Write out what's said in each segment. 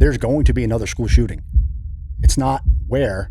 there's going to be another school shooting. It's not where,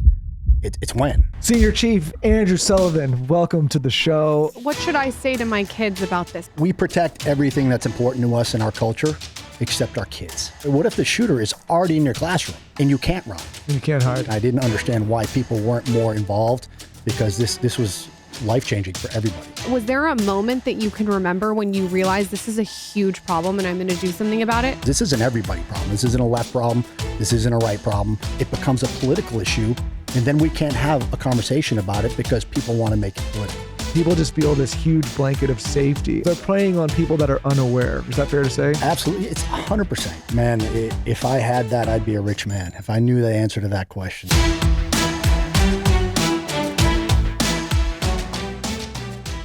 it's when. Senior Chief Andrew Sullivan, welcome to the show. What should I say to my kids about this? We protect everything that's important to us in our culture, except our kids. What if the shooter is already in your classroom and you can't run? And you can't hide. I didn't understand why people weren't more involved, because this was life-changing for everybody. Was there a moment that you can remember when you realized this is a huge problem and I'm going to do something about it? This isn't everybody problem. This isn't a left problem. This isn't a right problem. It becomes a political issue, and then we can't have a conversation about it because people want to make it political. People just feel this huge blanket of safety. They're preying on people that are unaware. Is that fair to say? Absolutely. It's 100%. Man, if I had that, I'd be a rich man. If I knew the answer to that question.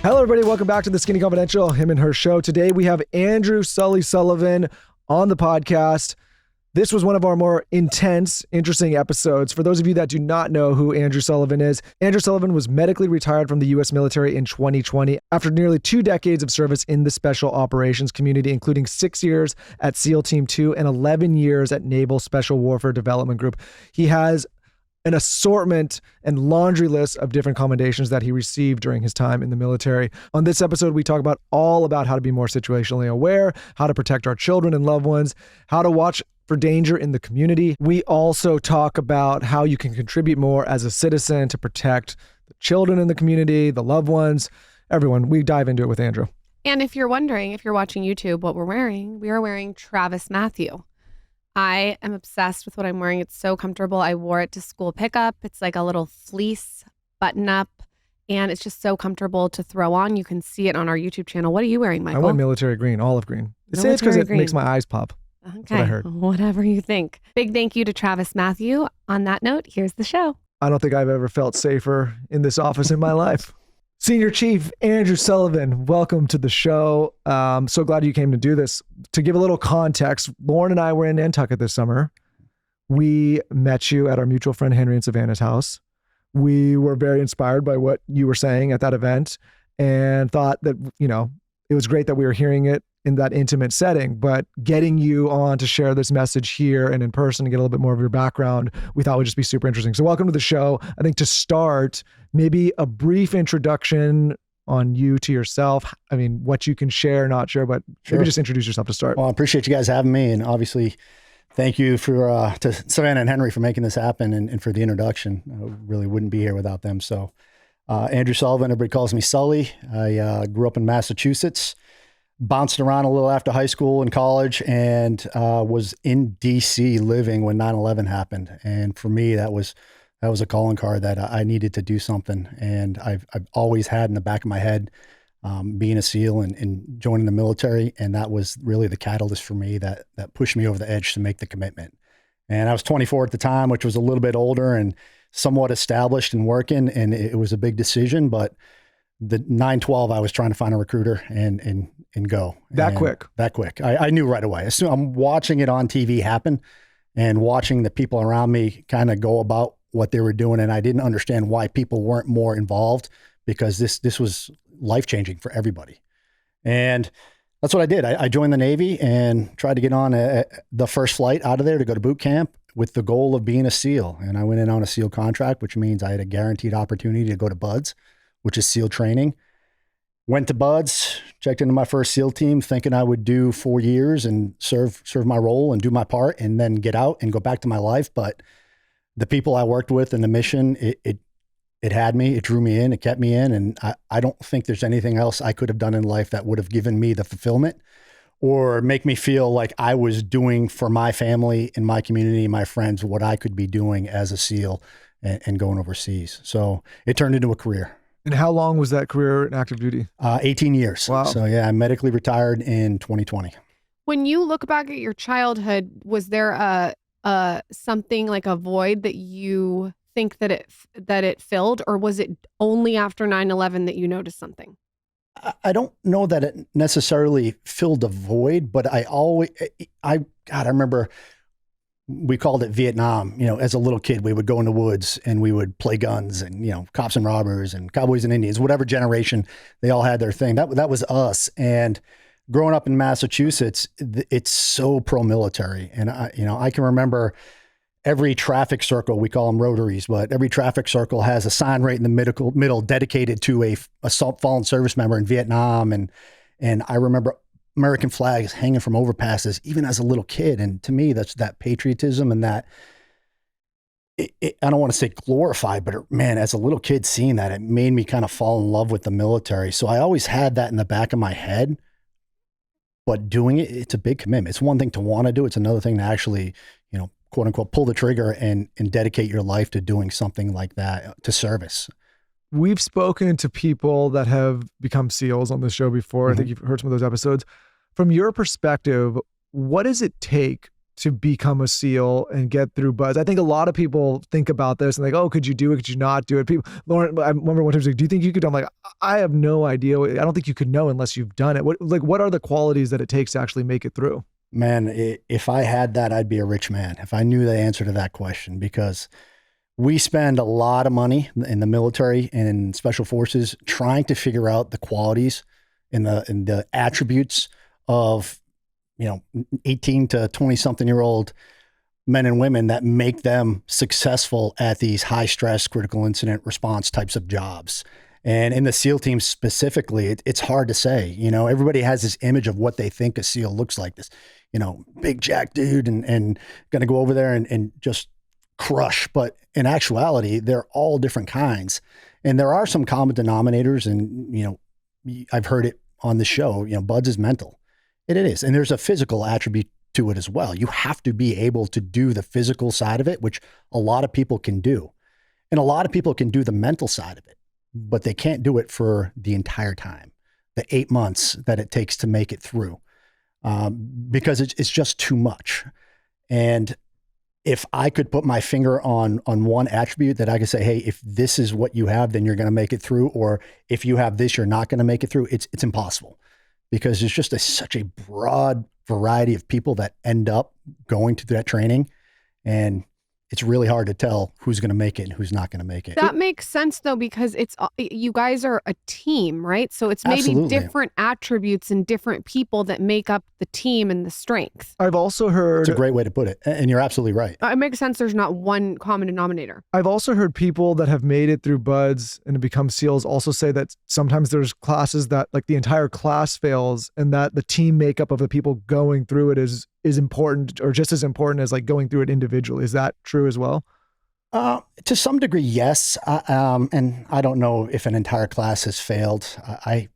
Hello, everybody. Welcome back to the Skinny Confidential, him and her show. Today, we have Andrew Sullivan on the podcast. This was one of our more intense, interesting episodes. For those of you that do not know who Andrew Sullivan is, Andrew Sullivan was medically retired from the U.S. military in 2020 after nearly 2 decades of service in the special operations community, including 6 years at SEAL Team 2 and 11 years at Naval Special Warfare Development Group. He has an assortment and laundry list of different commendations that he received during his time in the military. On this episode, we talk all about how to be more situationally aware, how to protect our children and loved ones, how to watch for danger in the community. We also talk about how you can contribute more as a citizen to protect the children in the community, the loved ones, everyone. We dive into it with Andrew. And if you're wondering, if you're watching YouTube, what we're wearing, we are wearing Travis Matthew. I am obsessed with what I'm wearing. It's so comfortable. I wore it to school pickup. It's like a little fleece button up, and it's just so comfortable to throw on. You can see it on our YouTube channel. What are you wearing, Michael? I went military green, olive green. They say it's because it makes my eyes pop. Okay, that's what I heard. Whatever you think. Big thank you to Travis Matthew. On that note, here's the show. I don't think I've ever felt safer in this office in my life. Senior Chief Andrew Sullivan, welcome to the show. So glad you came to do this. To give a little context, Lauren and I were in Nantucket this summer. We met you at our mutual friend Henry and Savannah's house. We were very inspired by what you were saying at that event and thought that, it was great that we were hearing it in that intimate setting, but getting you on to share this message here and in person and get a little bit more of your background, we thought would just be super interesting. So welcome to the show. I think to start, maybe a brief introduction on you to yourself. I mean, what you can share, not share, but maybe just introduce yourself to start. Well, I appreciate you guys having me. And obviously, thank you to Savannah and Henry for making this happen and for the introduction. I really wouldn't be here without them. So Andrew Sullivan, everybody calls me Sully. I grew up in Massachusetts. Bounced around a little after high school and college, and was in DC living when 9/11 happened. And for me, that was a calling card that I needed to do something. And I've always had in the back of my head being a SEAL and joining the military. And that was really the catalyst for me that pushed me over the edge to make the commitment. And I was 24 at the time, which was a little bit older and somewhat established and working. And it was a big decision, but the 9/12, I was trying to find a recruiter and go. That quick. I knew right away. As soon I'm watching it on TV happen and watching the people around me kind of go about what they were doing. And I didn't understand why people weren't more involved, because this was life-changing for everybody. And that's what I did. I joined the Navy and tried to get on the first flight out of there to go to boot camp with the goal of being a SEAL. And I went in on a SEAL contract, which means I had a guaranteed opportunity to go to BUDS, which is SEAL training. Went to BUDS, checked into my first SEAL team, thinking I would do 4 years and serve my role and do my part and then get out and go back to my life. But the people I worked with and the mission, it had me, it drew me in, it kept me in. And I don't think there's anything else I could have done in life that would have given me the fulfillment or make me feel like I was doing for my family and my community, my friends, what I could be doing as a SEAL and going overseas. So it turned into a career. And how long was that career in active duty? 18 years. Wow. So yeah, I medically retired in 2020. When you look back at your childhood, was there a something like a void that you think that it filled, or was it only after 9/11 that you noticed something? I don't know that it necessarily filled a void, but I remember we called it Vietnam. As a little kid, we would go in the woods and we would play guns and, cops and robbers and cowboys and Indians, whatever generation, they all had their thing. That was us. And growing up in Massachusetts, it's so pro-military. And I can remember every traffic circle, we call them rotaries, but every traffic circle has a sign right in the middle dedicated to a fallen service member in Vietnam. And I remember American flags hanging from overpasses, even as a little kid. And to me, that's that patriotism and that, I don't want to say glorified, but man, as a little kid seeing that, it made me kind of fall in love with the military. So I always had that in the back of my head, but doing it, it's a big commitment. It's one thing to want to do. It's another thing to actually, quote unquote, pull the trigger and dedicate your life to doing something like that, to service. We've spoken to people that have become SEALs on the show before. I think you've heard some of those episodes. From your perspective, what does it take to become a SEAL and get through BUD/S? I think a lot of people think about this and like, oh, could you do it? Could you not do it? Lauren, I remember one time she was like, do you think you could? I'm like, I have no idea. I don't think you could know unless you've done it. What are the qualities that it takes to actually make it through? Man, if I had that, I'd be a rich man. If I knew the answer to that question, because we spend a lot of money in the military and in special forces trying to figure out the qualities and the attributes of 18 to 20 something year old men and women that make them successful at these high stress, critical incident response types of jobs. And in the SEAL team specifically, it's hard to say. Everybody has this image of what they think a SEAL looks like, this, big jack dude and going to go over there and just crush. But in actuality, they're all different kinds. And there are some common denominators. And, I've heard it on the show, BUD/S is mental. It is. And there's a physical attribute to it as well. You have to be able to do the physical side of it, which a lot of people can do. And a lot of people can do the mental side of it, but they can't do it for the entire time, the 8 months that it takes to make it through, because it's just too much. And if I could put my finger on one attribute that I could say, hey, if this is what you have, then you're going to make it through. Or if you have this, you're not going to make it through. It's impossible, because there's just such a broad variety of people that end up going to that training. And it's really hard to tell who's going to make it and who's not going to make it. That makes sense though, because you guys are a team, right? So it's maybe Absolutely. different attributes and different people that make up the team and the strength. I've also heard... It's a great way to put it. And you're absolutely right. It makes sense. There's not one common denominator. I've also heard people that have made it through BUD/S and become SEALs also say that sometimes there's classes that like the entire class fails and that the team makeup of the people going through it is important or just as important as like going through it individually. Is that true as well? To some degree, yes. And I don't know if an entire class has failed. I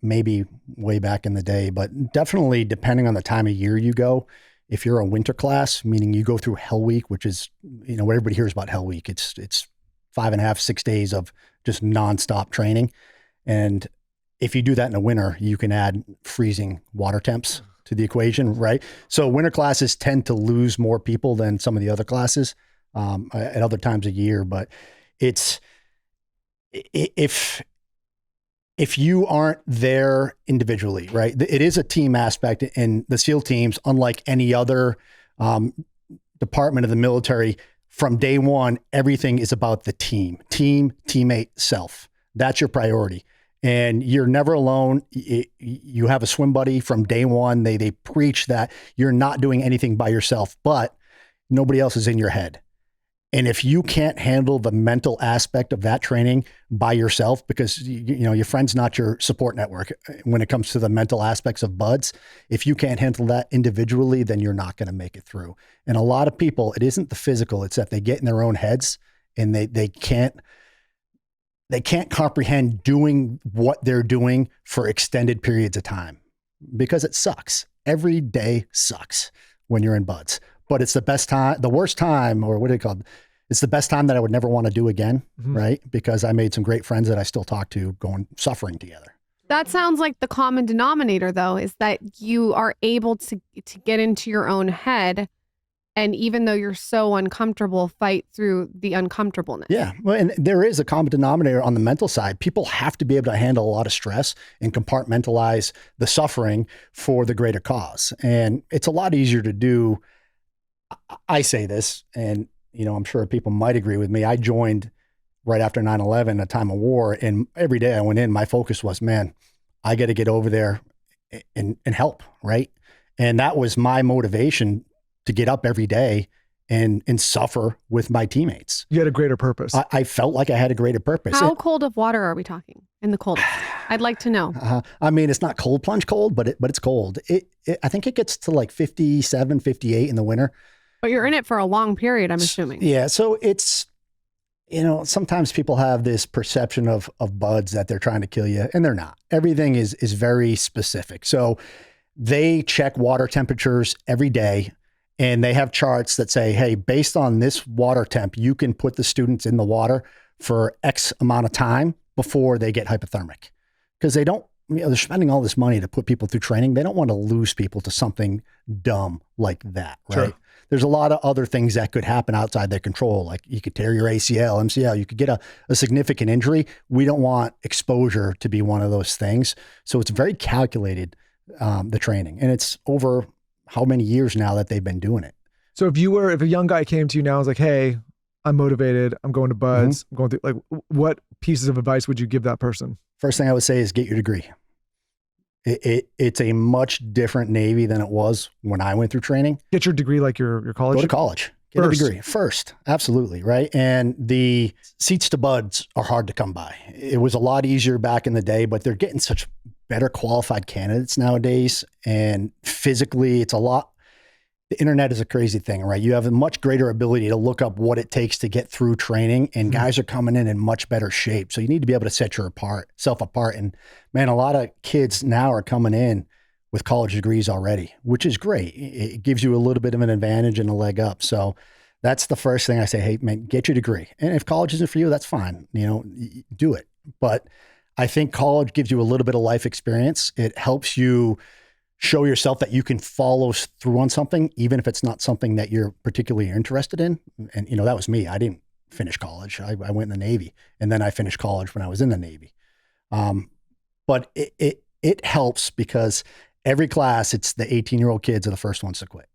maybe way back in the day, but definitely depending on the time of year you go, if you're a winter class, meaning you go through Hell Week, which is, what everybody hears about Hell Week. It's 5.5, 6 days of just nonstop training. And if you do that in the winter, you can add freezing water temps to the equation, right? So winter classes tend to lose more people than some of the other classes at other times of year. But it's, if you aren't there individually, right? It is a team aspect, and the SEAL teams, unlike any other department of the military, from day one, everything is about the team, teammate, self. That's your priority. And you're never alone. You have a swim buddy from day one. They preach that you're not doing anything by yourself, but nobody else is in your head. And if you can't handle the mental aspect of that training by yourself, because your friend's not your support network when it comes to the mental aspects of BUD/S, if you can't handle that individually, then you're not going to make it through. And a lot of people, it isn't the physical, it's that they get in their own heads and they can't comprehend doing what they're doing for extended periods of time, because it sucks. Every day sucks when you're in BUD/S. But it's the best time, the worst time, or what do you call it? It's the best time that I would never want to do again, right? Because I made some great friends that I still talk to suffering together. That sounds like the common denominator, though, is that you are able to get into your own head. And even though you're so uncomfortable, fight through the uncomfortableness. Yeah. Well, and there is a common denominator on the mental side. People have to be able to handle a lot of stress and compartmentalize the suffering for the greater cause. And it's a lot easier to do. I say this, and I'm sure people might agree with me. I joined right after 9/11, a time of war, and every day I went in, my focus was, man, I got to get over there and help, right? And that was my motivation to get up every day and suffer with my teammates. You had a greater purpose. I felt like I had a greater purpose. How cold of water are we talking in the coldest? I'd like to know. I mean, it's not cold plunge cold, but it's cold. I think it gets to like 57, 58 in the winter. But you're in it for a long period, I'm assuming. Yeah. So it's, sometimes people have this perception of buds that they're trying to kill you, and they're not. Everything is very specific. So they check water temperatures every day, and they have charts that say, hey, based on this water temp, you can put the students in the water for X amount of time before they get hypothermic. Because they don't, they're spending all this money to put people through training. They don't want to lose people to something dumb like that, right? Sure. There's a lot of other things that could happen outside their control. Like you could tear your ACL, MCL, you could get a significant injury. We don't want exposure to be one of those things. So it's very calculated, the training. And it's over how many years now that they've been doing it. So if a young guy came to you now and was like, hey, I'm motivated, I'm going to buds, I'm going through, like, what pieces of advice would you give that person? First thing I would say is get your degree. It's a much different Navy than it was when I went through training. Get your degree, like your college? Go to college. Get a degree first. Absolutely. Right. And the seats to buds are hard to come by. It was a lot easier back in the day, but they're getting such better qualified candidates nowadays. And physically, it's a lot. The internet is a crazy thing, right? You have a much greater ability to look up what it takes to get through training, and guys are coming in much better shape. So you need to be able to set yourself apart. And man, a lot of kids now are coming in with college degrees already, which is great. It gives you a little bit of an advantage and a leg up. So that's the first thing I say, hey, man, get your degree. And if college isn't for you, that's fine. Do it. But I think college gives you a little bit of life experience. It helps you show yourself that you can follow through on something, even if it's not something that you're particularly interested in. And, that was me. I didn't finish college. I went in the Navy, and then I finished college when I was in the Navy. But it helps because every class, it's the 18-year-old kids are the first ones to quit.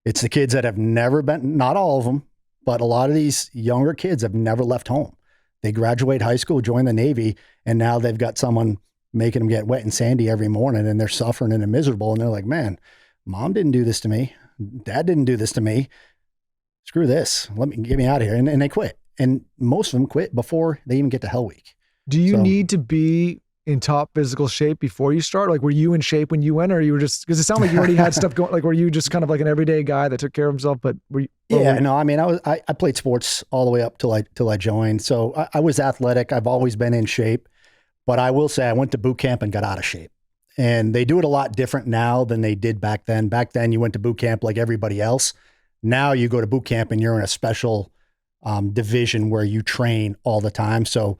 It's the kids that have never been, not all of them, but a lot of these younger kids have never left home. They graduate high school, join the Navy, and now they've got someone making them get wet and sandy every morning, and they're suffering and they're miserable. And they're like, man, mom didn't do this to me. Dad didn't do this to me. Screw this. Get me out of here. And they quit. And most of them quit before they even get to Hell Week. Do you need to be in top physical shape before you start? Like, were you in shape when you went, or you were just, because it sounded like you already had stuff going, like, were you just kind of like an everyday guy that took care of himself, but were you? No, I mean, I played sports all the way up till I joined. So I was athletic. I've always been in shape. But I will say I went to boot camp and got out of shape. And they do it a lot different now than they did back then. Back then, you went to boot camp like everybody else. Now you go to boot camp and you're in a special division where you train all the time. So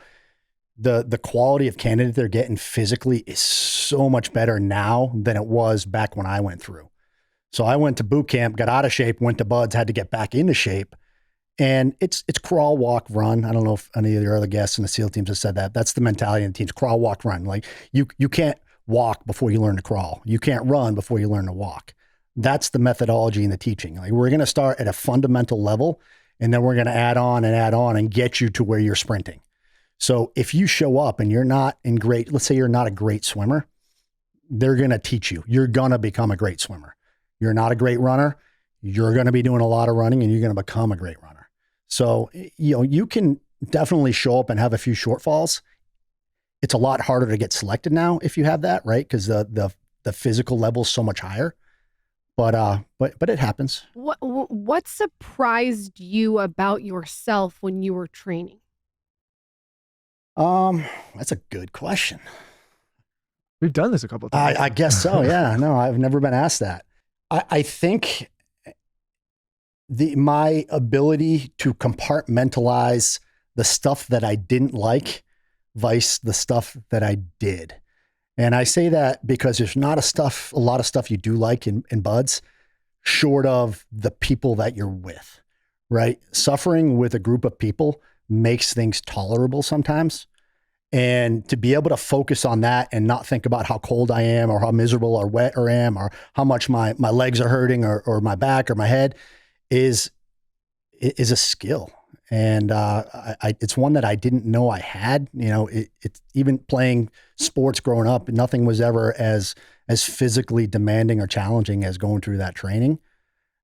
the quality of candidate they're getting physically is so much better now than it was back when I went through. So I went to boot camp, got out of shape, went to buds, had to get back into shape. And it's crawl, walk, run. I don't know if any of your other guests in the SEAL teams have said that. That's the mentality in the teams: crawl, walk, run. Like you can't walk before you learn to crawl. You can't run before you learn to walk. That's the methodology in the teaching. Like, we're going to start at a fundamental level, and then we're going to add on and get you to where you're sprinting. So if you show up and you're not let's say you're not a great swimmer, they're going to teach you. You're going to become a great swimmer. You're not a great runner. You're going to be doing a lot of running, and you're going to become a great runner. So, you can definitely show up and have a few shortfalls. It's a lot harder to get selected now if you have that, right? Because the physical level is so much higher. But it happens. What surprised you about yourself when you were training? That's a good question. We've done this a couple of times. I guess so. Yeah. No, I've never been asked that. I think my ability to compartmentalize the stuff that I didn't like vice the stuff that I did. And I say that because there's not a lot of stuff you do like in buds, short of the people that you're with, right? Suffering with a group of people makes things tolerable sometimes. And to be able to focus on that and not think about how cold I am or how miserable or wet I am or how much my legs are hurting or my back or my head is a skill. And it's one that I didn't know I had. It's even playing sports growing up, nothing was ever as as physically demanding or challenging as going through that training.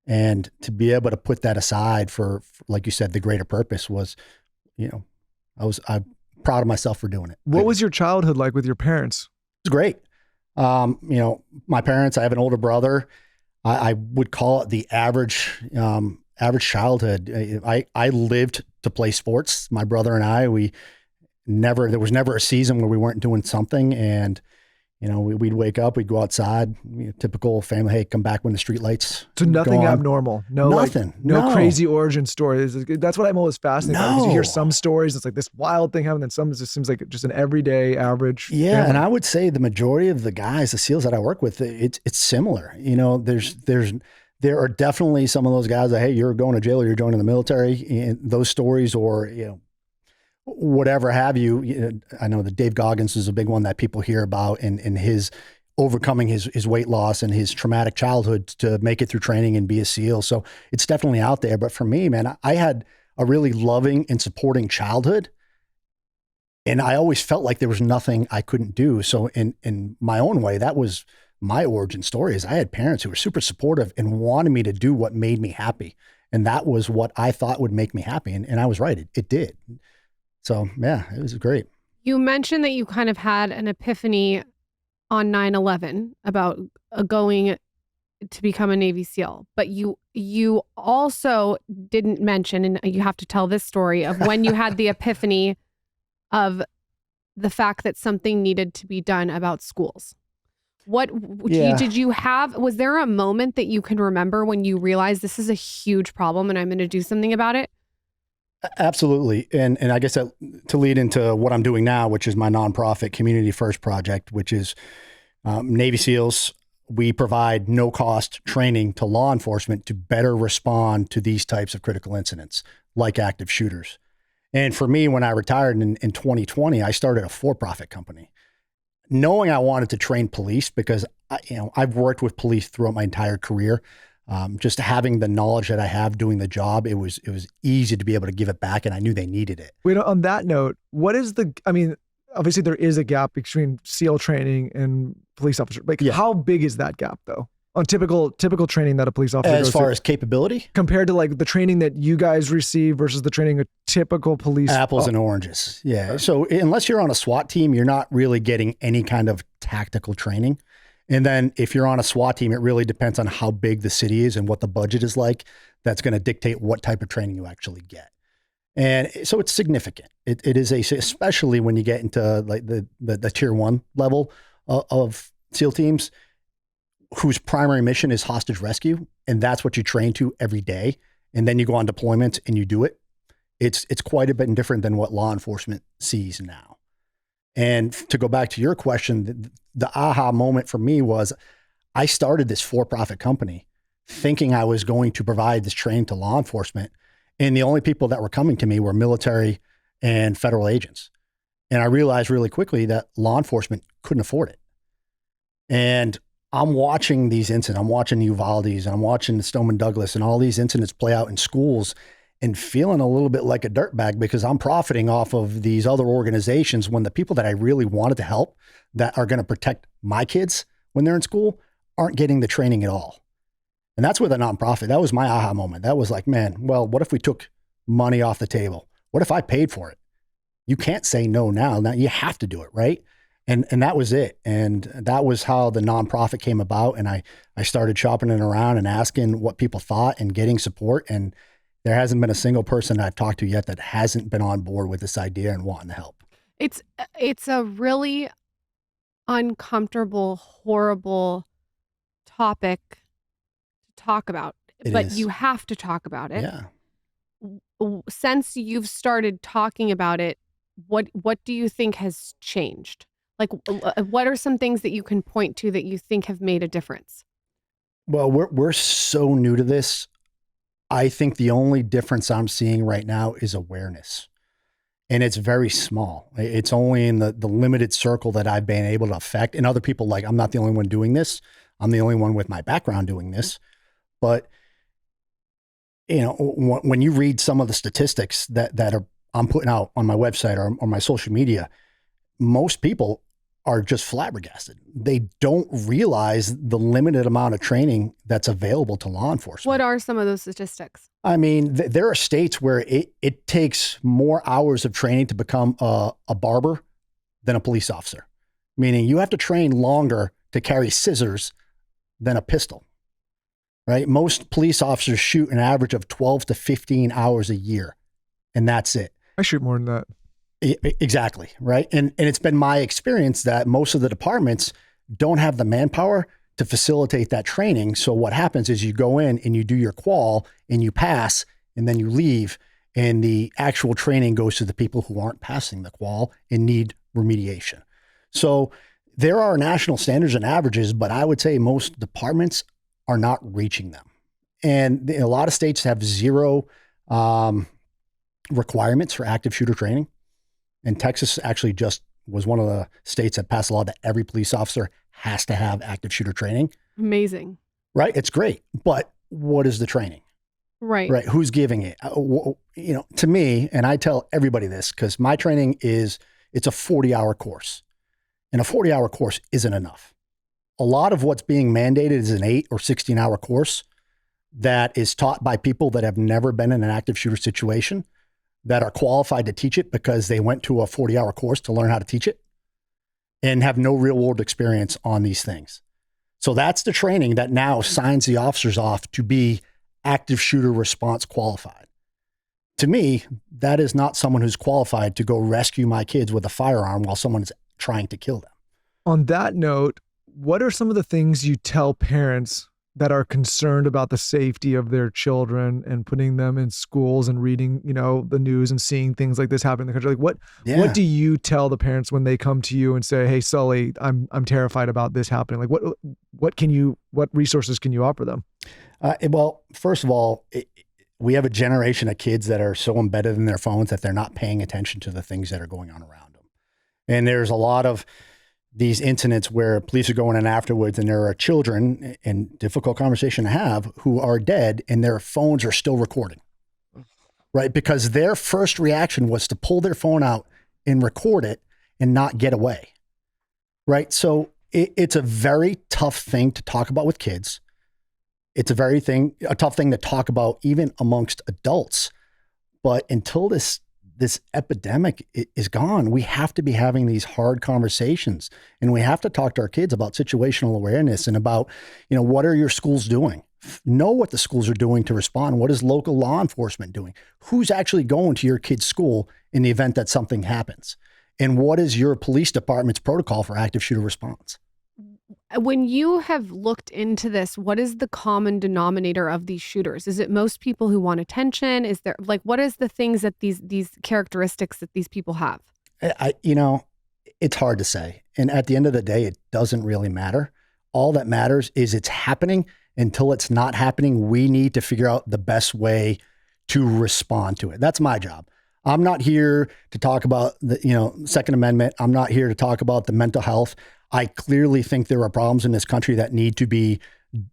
And to be able to put that aside for like you said, the greater purpose was, I'm proud of myself for doing it. What was your childhood like with your parents? It was great. My parents, I have an older brother. I would call it the average childhood. I lived to play sports. My brother and I, there was never a season where we weren't doing something. And, we'd wake up, we'd go outside, typical family, hey, come back when the street lights. So nothing abnormal. No, nothing. No crazy origin stories. That's what I'm always fascinated by, because you hear some stories, it's like this wild thing happened, and some just seems like just an everyday average. Yeah. family. And I would say the majority of the guys, the SEALs that I work with, it's similar. There are definitely some of those guys that, hey, you're going to jail or you're joining the military, and those stories, or, whatever have you. I know that Dave Goggins is a big one that people hear about, and his overcoming his weight loss and his traumatic childhood to make it through training and be a SEAL. So it's definitely out there. But for me, man, I had a really loving and supporting childhood, and I always felt like there was nothing I couldn't do. So in my own way, that was my origin story. Is I had parents who were super supportive and wanted me to do what made me happy. And that was what I thought would make me happy. And I was right. It did. So yeah, it was great. You mentioned that you kind of had an epiphany on 9/11 about going to become a Navy SEAL, but you also didn't mention, and you have to tell this story of when you had the epiphany of the fact that something needed to be done about schools. Did you have, was there a moment that you can remember when you realized this is a huge problem and I'm going to do something about it? Absolutely. And I guess that to lead into what I'm doing now, which is my nonprofit Community First project, which is Navy SEALs. We provide no cost training to law enforcement to better respond to these types of critical incidents like active shooters. And for me, when I retired in 2020, I started a for-profit company, knowing I wanted to train police because I've worked with police throughout my entire career. Just having the knowledge that I have doing the job, it was easy to be able to give it back, and I knew they needed it. Wait, on that note, obviously there is a gap between SEAL training and police officer. How big is that gap though? On typical training that a police officer goes as far through, as capability, compared to like the training that you guys receive versus the training a typical police. Apples and oranges. Yeah. So unless you're on a SWAT team, you're not really getting any kind of tactical training. And then if you're on a SWAT team, it really depends on how big the city is and what the budget is like. That's going to dictate what type of training you actually get. And so it's significant. It is especially when you get into like the tier 1 level of SEAL teams, whose primary mission is hostage rescue. And that's what you train to every day. And then you go on deployment and you do it. It's quite a bit different than what law enforcement sees now. And to go back to your question, the aha moment for me was I started this for-profit company thinking I was going to provide this training to law enforcement. And the only people that were coming to me were military and federal agents. And I realized really quickly that law enforcement couldn't afford it. And I'm watching these incidents. I'm watching the Uvaldes, and I'm watching the Stoneman Douglas, and all these incidents play out in schools, and feeling a little bit like a dirtbag because I'm profiting off of these other organizations when the people that I really wanted to help that are going to protect my kids when they're in school aren't getting the training at all. And that's where the nonprofit, that was my aha moment. That was like, man, well, what if we took money off the table? What if I paid for it? You can't say no now. Now you have to do it, right? And that was it. And that was how the nonprofit came about. And I started shopping it around and asking what people thought and getting support. And there hasn't been a single person I've talked to yet that hasn't been on board with this idea and wanting to help. It's a really uncomfortable, horrible topic to talk about, but you have to talk about it. Yeah. Since you've started talking about it, what do you think has changed? Like, what are some things that you can point to that you think have made a difference? Well, we're so new to this. I think the only difference I'm seeing right now is awareness. And it's very small. It's only in the limited circle that I've been able to affect. And other people, like, I'm not the only one doing this. I'm the only one with my background doing this. But, when you read some of the statistics that I'm putting out on my website or my social media, most people are just flabbergasted. They don't realize the limited amount of training that's available to law enforcement. What are some of those statistics? I mean, there are states where it takes more hours of training to become a barber than a police officer, meaning you have to train longer to carry scissors than a pistol, right? Most police officers shoot an average of 12 to 15 hours a year, and that's it. I shoot more than that. Exactly, right? And it's been my experience that most of the departments don't have the manpower to facilitate that training. So what happens is you go in and you do your qual and you pass and then you leave, and the actual training goes to the people who aren't passing the qual and need remediation. So there are national standards and averages, but I would say most departments are not reaching them. And a lot of states have zero requirements for active shooter training. And Texas actually just was one of the states that passed a law that every police officer has to have active shooter training. Amazing. Right? It's great. But what is the training? Right. Right. Who's giving it? To me, and I tell everybody this because my training it's a 40-hour course. And a 40-hour course isn't enough. A lot of what's being mandated is an 8 or 16-hour course that is taught by people that have never been in an active shooter situation, that are qualified to teach it because they went to a 40-hour course to learn how to teach it and have no real world experience on these things. So that's the training that now signs the officers off to be active shooter response qualified. To me, that is not someone who's qualified to go rescue my kids with a firearm while someone is trying to kill them. On that note, what are some of the things you tell parents that are concerned about the safety of their children and putting them in schools and reading, the news and seeing things like this happen in the country? Like what do you tell the parents when they come to you and say, "Hey, Sully, I'm terrified about this happening"? Like what resources can you offer them? Well, first of all, we have a generation of kids that are so embedded in their phones that they're not paying attention to the things that are going on around them. And there's a lot of these incidents where police are going in afterwards and there are children, and difficult conversation to have, who are dead and their phones are still recording, right? Because their first reaction was to pull their phone out and record it and not get away, right? So it's a very tough thing to talk about with kids. It's a tough thing to talk about even amongst adults. But until this epidemic is gone, we have to be having these hard conversations, and we have to talk to our kids about situational awareness and about, what are your schools doing? Know what the schools are doing to respond. What is local law enforcement doing? Who's actually going to your kid's school in the event that something happens? And what is your police department's protocol for active shooter response? When you have looked into this, what is the common denominator of these shooters? Is it most people who want attention? Is there what is the things that these characteristics that these people have? It's hard to say. And at the end of the day, it doesn't really matter. All that matters is it's happening. Until it's not happening, we need to figure out the best way to respond to it. That's my job. I'm not here to talk about the, Second Amendment. I'm not here to talk about the mental health. I clearly think there are problems in this country that need to be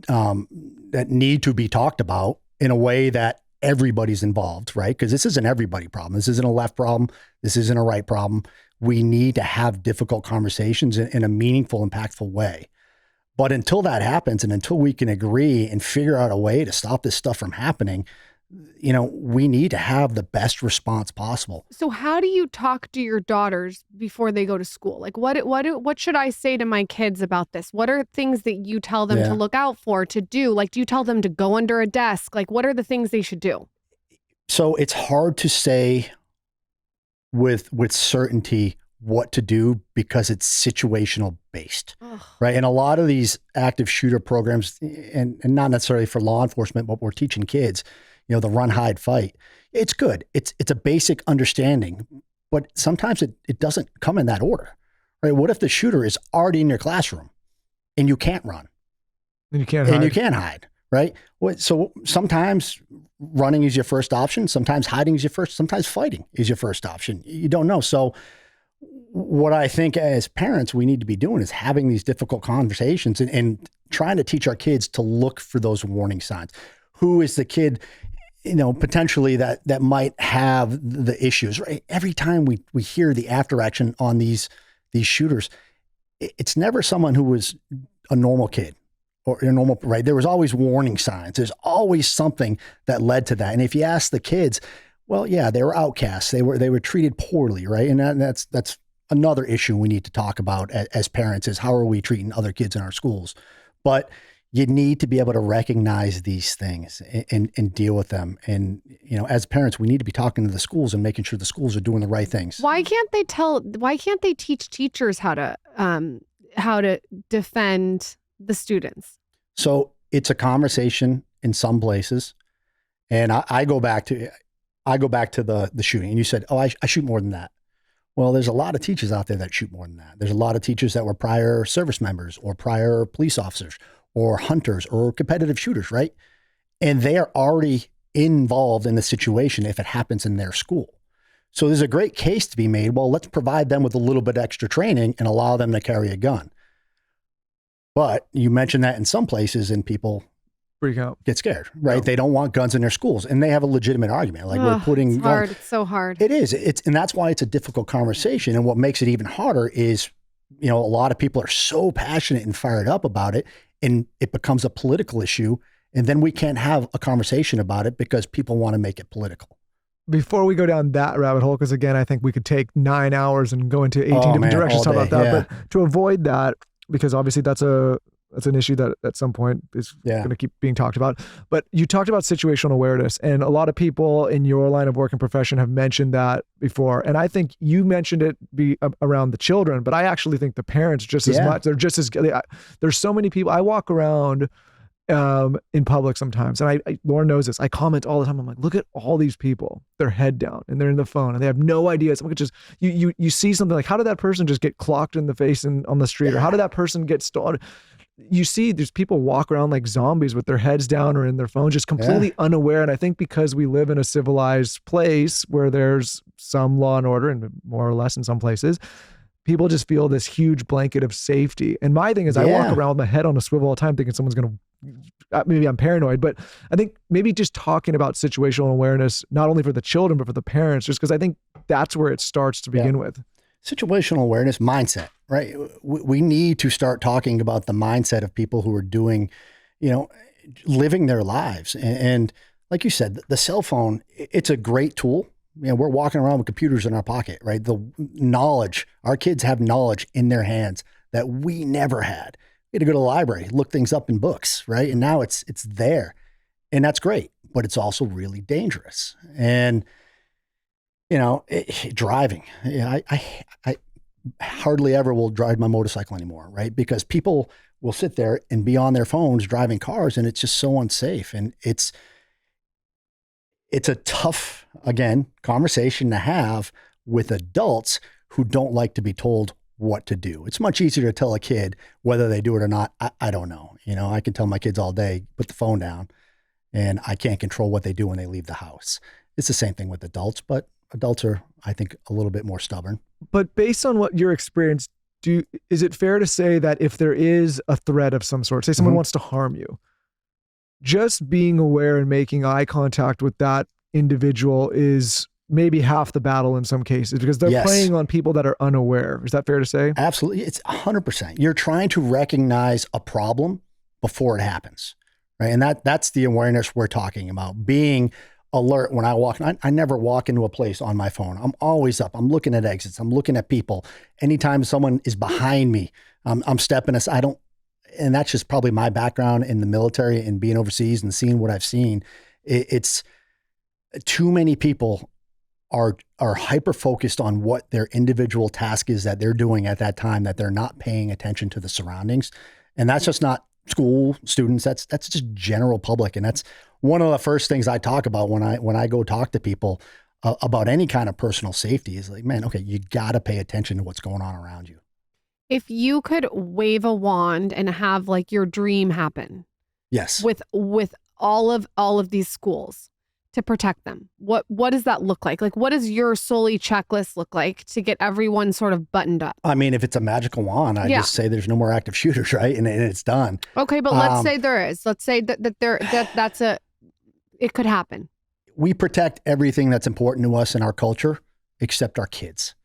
talked about in a way that everybody's involved, right? Because this isn't everybody problem. This isn't a left problem. This isn't a right problem. We need to have difficult conversations in a meaningful, impactful way. But until that happens, and until we can agree and figure out a way to stop this stuff from happening, we need to have the best response possible. So how do you talk to your daughters before they go to school? Like what should I say to my kids about this? What are things that you tell them to look out for, to do? Like, do you tell them to go under a desk? Like, what are the things they should do? So it's hard to say with certainty what to do because it's situational based, right? And a lot of these active shooter programs, and not necessarily for law enforcement, but we're teaching kids, the run, hide, fight. It's good. It's a basic understanding, but sometimes it doesn't come in that order, right? What if the shooter is already in your classroom and you can't run? And you can't hide. And you can't hide, right? So sometimes running is your first option. Sometimes hiding is your first. Sometimes fighting is your first option. You don't know. So what I think as parents we need to be doing is having these difficult conversations and trying to teach our kids to look for those warning signs. Who is the kid, potentially that might have the issues, right? Every time we hear the after action on these shooters, it's never someone who was a normal kid or a normal, right? There was always warning signs. There's always something that led to that. And if you ask the kids, well, yeah, they were outcasts. They were treated poorly, right? And that's another issue we need to talk about as parents is how are we treating other kids in our schools? But you need to be able to recognize these things and deal with them. And, as parents, we need to be talking to the schools and making sure the schools are doing the right things. Why can't they teach teachers how to defend the students? So it's a conversation in some places. And I go back to the shooting, and you said, oh, I shoot more than that. Well, there's a lot of teachers out there that shoot more than that. There's a lot of teachers that were prior service members or prior police officers or hunters or competitive shooters, right? And they are already involved in the situation if it happens in their school. So there's a great case to be made. Well, let's provide them with a little bit extra training and allow them to carry a gun. But you mentioned that in some places and people freak out, get scared, right? No. They don't want guns in their schools, and they have a legitimate argument. Like we're putting it's hard. It's so hard. It is. And that's why it's a difficult conversation. And what makes it even harder is, a lot of people are so passionate and fired up about it, and it becomes a political issue. And then we can't have a conversation about it because people want to make it political. Before we go down that rabbit hole, because again, I think we could take 9 hours and go into 18 different directions to talk about that. Yeah. But to avoid that, because obviously that's an issue that at some point is going to keep being talked about. But you talked about situational awareness, and a lot of people in your line of work and profession have mentioned that before. And I think you mentioned it around the children, but I actually think the parents just as much. They're just as there's so many people. I walk around in public sometimes, and I Lauren knows this. I comment all the time. I'm like, look at all these people. Their head down and they're in the phone and they have no idea. Someone could just you see something like, how did that person just get clocked in the face on the street, or how did that person get stolen? You see there's people walk around like zombies with their heads down or in their phone, just completely unaware. And I think because we live in a civilized place where there's some law and order, and more or less in some places, people just feel this huge blanket of safety. And my thing is I walk around with my head on a swivel all the time thinking someone's going to, maybe I'm paranoid, but I think maybe just talking about situational awareness, not only for the children, but for the parents, just because I think that's where it starts to begin with. Situational awareness, mindset, right? We need to start talking about the mindset of people who are doing, living their lives. And like you said, the cell phone, it's a great tool. We're walking around with computers in our pocket, right? The knowledge, our kids have knowledge in their hands that we never had. We had to go to the library, look things up in books, right? And now it's there, and that's great, but it's also really dangerous. And driving. I hardly ever will drive my motorcycle anymore, right? Because people will sit there and be on their phones driving cars, and it's just so unsafe. And it's a tough, again, conversation to have with adults who don't like to be told what to do. It's much easier to tell a kid whether they do it or not. I don't know. I can tell my kids all day, put the phone down, and I can't control what they do when they leave the house. It's the same thing with adults, but adults are, I think, a little bit more stubborn. But based on what your experience, is it fair to say that if there is a threat of some sort, say someone wants to harm you, just being aware and making eye contact with that individual is maybe half the battle in some cases, because they're preying on people that are unaware. Is that fair to say? Absolutely. It's 100%. You're trying to recognize a problem before it happens, right? And that's the awareness we're talking about, being alert when I walk. I never walk into a place on my phone. I'm always up. I'm looking at exits. I'm looking at people. Anytime someone is behind me, I'm stepping aside. And that's just probably my background in the military and being overseas and seeing what I've seen. It's too many people are hyper focused on what their individual task is that they're doing at that time, that they're not paying attention to the surroundings. And that's just not school students. That's just general public. And that's one of the first things I talk about when I go talk to people about any kind of personal safety is like, man, okay, you got to pay attention to what's going on around you. If you could wave a wand and have like your dream happen. Yes. With all of these schools to protect them, what does that look like? Like, what does your Sully checklist look like to get everyone sort of buttoned up? I mean, if it's a magical wand, I just say there's no more active shooters, right? And it's done. Okay, but let's say there is. Let's say that it could happen. We protect everything that's important to us in our culture, except our kids.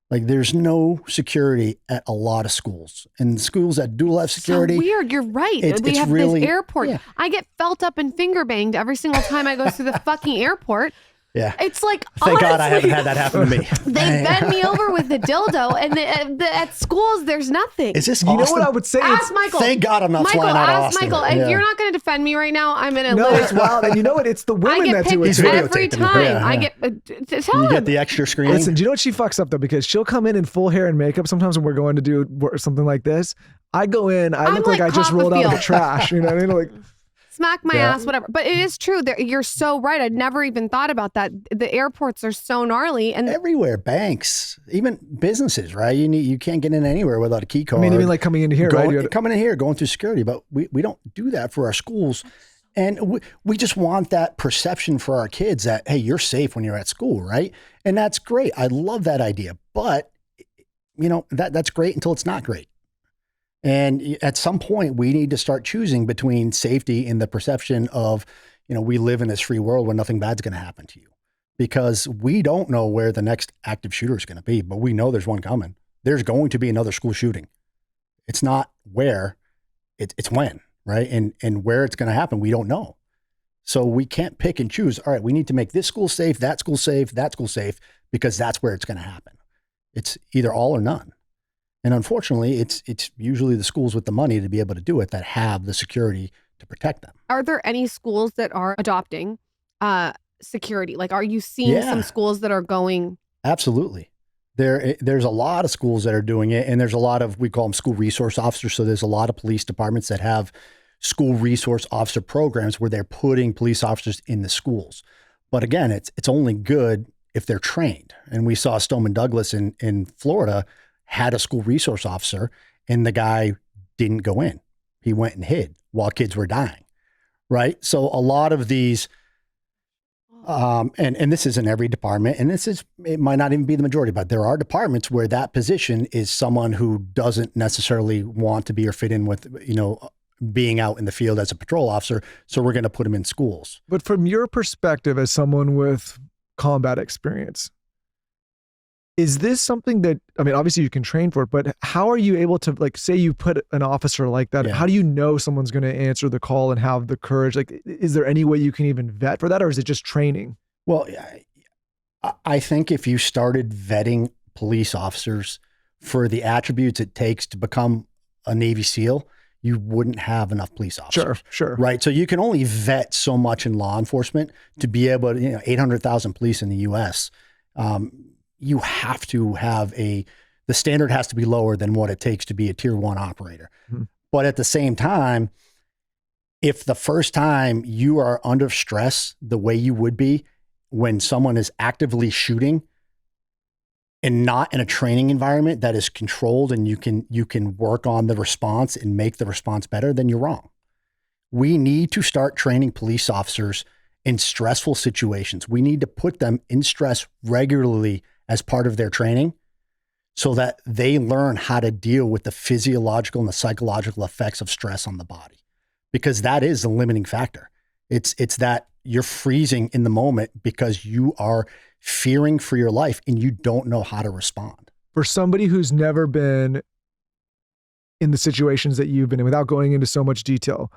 Like there's no security at a lot of schools, and schools that do have security. So weird. You're right. It's We have really, this airport. yeah. I get felt up and finger banged every single time I go through the fucking airport. Yeah. It's like, Thank God I honestly, haven't had that happen to me. They bend me over with the dildo, and at schools there's nothing. Is this You know Austin? what I would say? Ask Michael. Thank God I'm not Michael, flying out of ask Austin. Michael. If Yeah. you're not going to defend me right now, I'm going to No, lose. it's wild. And you know what? It's the I women get that do it picked too. every videotaping. time. Yeah, I yeah. get tell You him. get the extra screening. Listen, do you know what she fucks up though? Because she'll come in full hair and makeup sometimes when we're going to do something like this. I go in, I I'm look like like I just rolled out of the Copperfield. trash. You know what I mean? Like, Smack my Yeah. ass, whatever. But it is true. You're so right. I'd never even thought about that. The airports are so gnarly, and Everywhere, banks, even businesses, right? You can't get in anywhere without a key card. I mean, even like coming into here, right? You gotta- Coming in here, going through security, but we don't do that for our schools. And we just want that perception for our kids that, hey, you're safe when you're at school, right? And that's great. I love that idea. But, that's great until it's not great. And at some point, we need to start choosing between safety and the perception of, we live in this free world where nothing bad's going to happen to you. Because we don't know where the next active shooter is going to be, but we know there's one coming. There's going to be another school shooting. It's not where, it's when, right? And where it's going to happen, we don't know. So we can't pick and choose. All right, we need to make this school safe, that school safe, because that's where it's going to happen. It's either all or none. And unfortunately, it's usually the schools with the money to be able to do it that have the security to protect them. are there any schools that are adopting security? Like, are you seeing some schools that are going? Absolutely. There's a lot of schools that are doing it, and there's a lot of, we call them school resource officers. So there's a lot of police departments that have school resource officer programs where they're putting police officers in the schools. But again, it's only good if they're trained. And we saw Stoneman Douglas in Florida had a school resource officer, and the guy didn't go in. He went and hid while kids were dying, right? So a lot of these, and this is in every department, and it might not even be the majority, but there are departments where that position is someone who doesn't necessarily want to be or fit in with, being out in the field as a patrol officer. So we're going to put them in schools. But from your perspective as someone with combat experience, is this something that, I mean, obviously you can train for it, but how are you able to, like, say you put an officer like that, how do you know someone's going to answer the call and have the courage? Like, is there any way you can even vet for that, or is it just training? Well, I think if you started vetting police officers for the attributes it takes to become a Navy SEAL, you wouldn't have enough police officers. Sure. Right. So you can only vet so much in law enforcement to be able to, 800,000 police in the US. You have to have the standard has to be lower than what it takes to be a tier 1 operator. Mm-hmm. But at the same time, if the first time you are under stress the way you would be when someone is actively shooting and not in a training environment that is controlled and you can work on the response and make the response better, then you're wrong. We need to start training police officers in stressful situations. We need to put them in stress regularly as part of their training so that they learn how to deal with the physiological and the psychological effects of stress on the body, because that is the limiting factor. It's that you're freezing in the moment because you are fearing for your life and you don't know how to respond. For somebody who's never been in the situations that you've been in, without going into so much detail,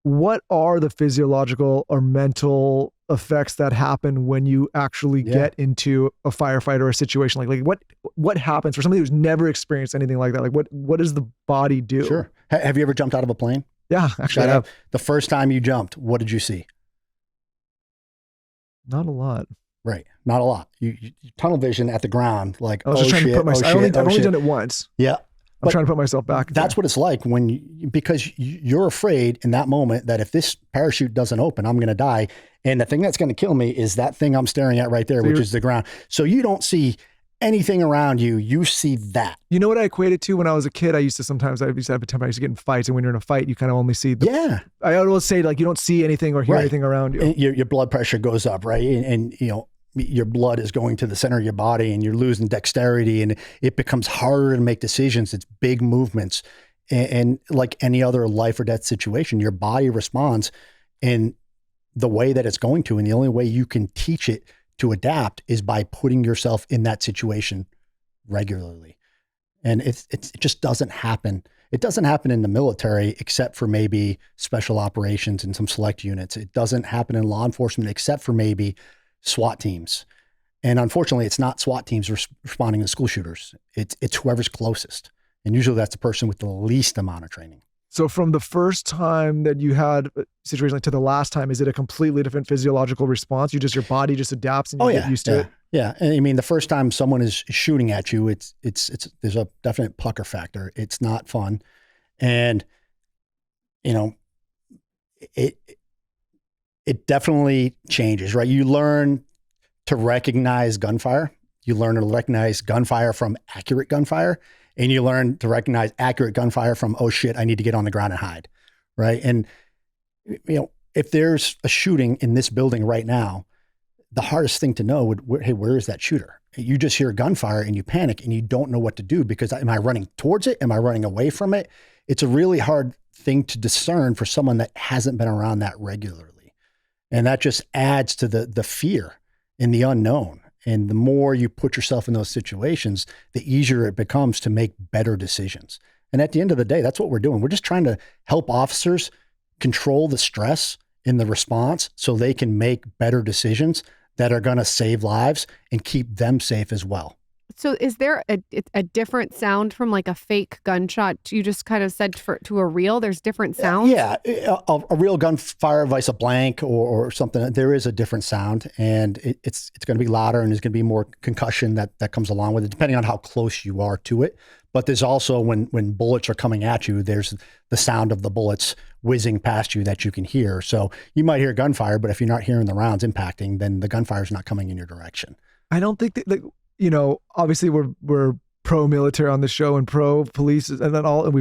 what are the physiological or mental effects that happen when you actually get into a firefight or a situation? Like what happens for somebody who's never experienced anything like that? Like what does the body do? Sure. Have you ever jumped out of a plane? Yeah, actually I have. The first time you jumped, what did you see? Not a lot. Right. Not a lot. You tunnel vision at the ground, like, I was just trying to put myself, I've only done it once. Yeah. I'm trying to put myself back. That's what it's like because you're afraid in that moment that if this parachute doesn't open, I'm going to die. And the thing that's going to kill me is that thing I'm staring at right there, which is the ground. So you don't see anything around you. You see that. You know what I equated to when I was a kid? I used to have a temper. I used to get in fights. And when you're in a fight, you kind of only see I always say, like, you don't see anything or hear anything around you. And your blood pressure goes up, right? And your blood is going to the center of your body and you're losing dexterity and it becomes harder to make decisions. It's big movements. And like any other life or death situation, your body responds in the way that it's going to. And the only way you can teach it to adapt is by putting yourself in that situation regularly. And it just doesn't happen. It doesn't happen in the military except for maybe special operations and some select units. It doesn't happen in law enforcement except for maybe SWAT teams. And unfortunately, it's not SWAT teams responding to school shooters. It's whoever's closest. And usually that's the person with the least amount of training. So from the first time that you had a situation to the last time, is it a completely different physiological response? Your body just adapts and you get used to it? Yeah. And I mean, the first time someone is shooting at you, it's there's a definite pucker factor. It's not fun. And, it definitely changes, right? You learn to recognize gunfire. You learn to recognize gunfire from accurate gunfire. And you learn to recognize accurate gunfire from, oh shit, I need to get on the ground and hide, right? And, if there's a shooting in this building right now, the hardest thing to know hey, where is that shooter? You just hear gunfire and you panic and you don't know what to do because am I running towards it? Am I running away from it? It's a really hard thing to discern for someone that hasn't been around that regularly. And that just adds to the fear and the unknown. And the more you put yourself in those situations, the easier it becomes to make better decisions. And at the end of the day, that's what we're doing. We're just trying to help officers control the stress in the response so they can make better decisions that are going to save lives and keep them safe as well. So is there a different sound from like a fake gunshot? You just kind of said to a real, there's different sounds? Yeah, a real gunfire vice a blank or something, there is a different sound, and it's going to be louder and there's going to be more concussion that comes along with it, depending on how close you are to it. But there's also, when bullets are coming at you, there's the sound of the bullets whizzing past you that you can hear. So you might hear gunfire, but if you're not hearing the rounds impacting, then the gunfire is not coming in your direction. I don't think that, obviously we're pro-military on the show and pro-police and then all, and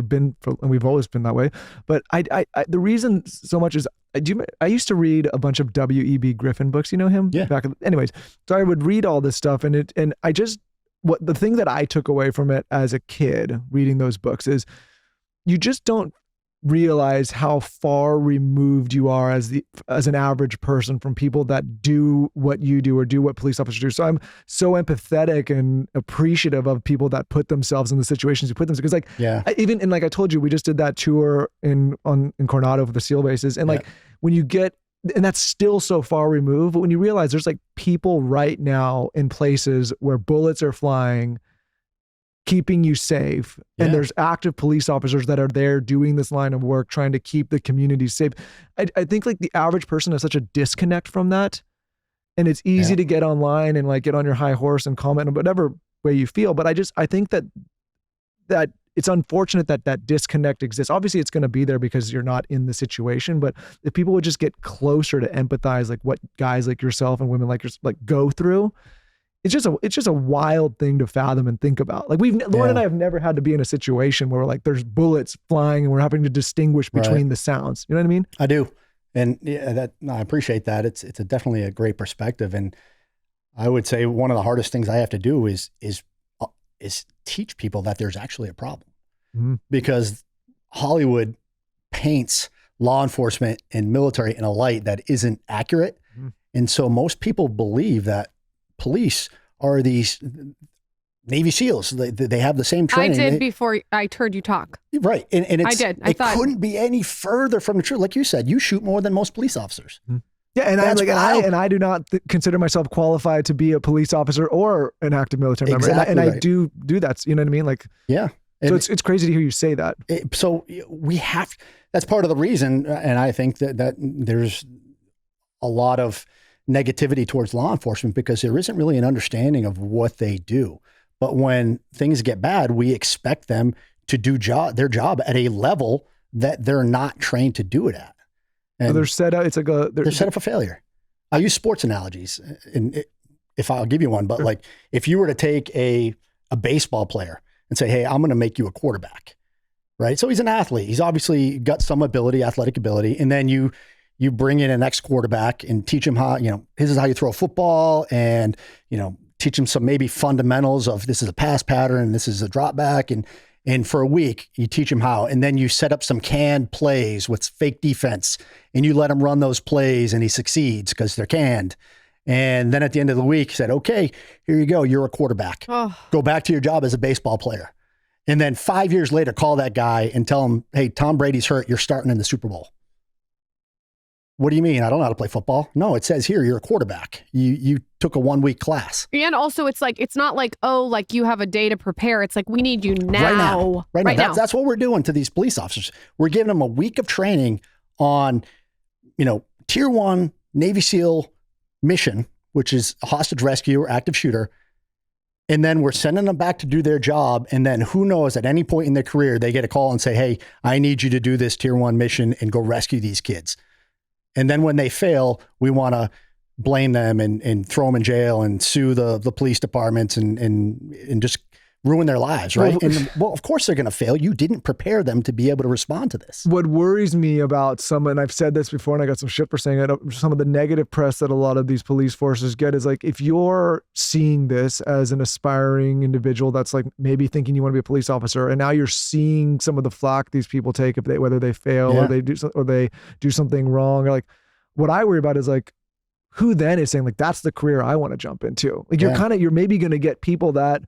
we've always been that way. But I the reason so much is I used to read a bunch of W.E.B. Griffin books. You know him? Yeah. Anyways, so I would read all this stuff and the thing that I took away from it as a kid reading those books is you just don't realize how far removed you are as an average person from people that do what you do or do what police officers do. So I'm so empathetic and appreciative of people that put themselves in the situations you put them in. Because I told you, we just did that tour in Coronado for the SEAL bases. And when you get, and that's still so far removed, but when you realize there's like people right now in places where bullets are flying, keeping you safe. Yeah. And there's active police officers that are there doing this line of work, trying to keep the community safe. I think like the average person has such a disconnect from that. And it's easy to get online and like get on your high horse and comment in whatever way you feel. But I think that it's unfortunate that disconnect exists. Obviously it's going to be there because you're not in the situation, but if people would just get closer to empathize, like what guys like yourself and women like yourself like go through, it's just a wild thing to fathom and think about. Like Lauren and I have never had to be in a situation where like there's bullets flying and we're having to distinguish between the sounds. You know what I mean? I do. And I appreciate that. It's definitely a great perspective. And I would say one of the hardest things I have to do is teach people that there's actually a problem, because Hollywood paints law enforcement and military in a light that isn't accurate. And so most people believe that police are these Navy SEALs. They have the same training. I did before I heard you talk. Right. And I did. It couldn't be any further from the truth. Like you said, you shoot more than most police officers. Yeah, and I do not consider myself qualified to be a police officer or an active military member. And I do that. You know what I mean? Like, yeah. So it's crazy to hear you say that. So we have, that's part of the reason. And I think that there's a lot of negativity towards law enforcement because there isn't really an understanding of what they do. But when things get bad, we expect them to do their job at a level that they're not trained to do it at. And so they're set up. They're set up for failure. I use sports analogies, and if I'll give you one, but like if you were to take a baseball player and say, "Hey, I'm going to make you a quarterback," right? So he's an athlete. He's obviously got some ability, athletic ability, and then you bring in an ex-quarterback and teach him how, this is how you throw a football, and teach him some maybe fundamentals of this is a pass pattern and this is a drop back, and for a week you teach him how, and then you set up some canned plays with fake defense and you let him run those plays and he succeeds because they're canned. And then at the end of the week, said, okay, here you go. You're a quarterback. Oh. Go back to your job as a baseball player. And then 5 years later, call that guy and tell him, hey, Tom Brady's hurt. You're starting in the Super Bowl. What do you mean? I don't know how to play football. No, it says here, you're a quarterback. You took a 1 week class. And also it's not like, oh, like you have a day to prepare. It's like, we need you now. Right now. That's what we're doing to these police officers. We're giving them a week of training on, tier 1 Navy SEAL mission, which is a hostage rescue or active shooter. And then we're sending them back to do their job. And then who knows, at any point in their career, they get a call and say, hey, I need you to do this tier 1 mission and go rescue these kids. And then when they fail, we want to blame them and throw them in jail and sue the police departments and just ruin their lives, right? Well, of course they're going to fail. You didn't prepare them to be able to respond to this. What worries me about and I've said this before and I got some shit for saying it, some of the negative press that a lot of these police forces get is like, if you're seeing this as an aspiring individual that's like maybe thinking you want to be a police officer, and now you're seeing some of the flack these people take whether they fail or they do something wrong, or like, what I worry about is like, who then is saying like, that's the career I want to jump into? Like you're maybe going to get people that,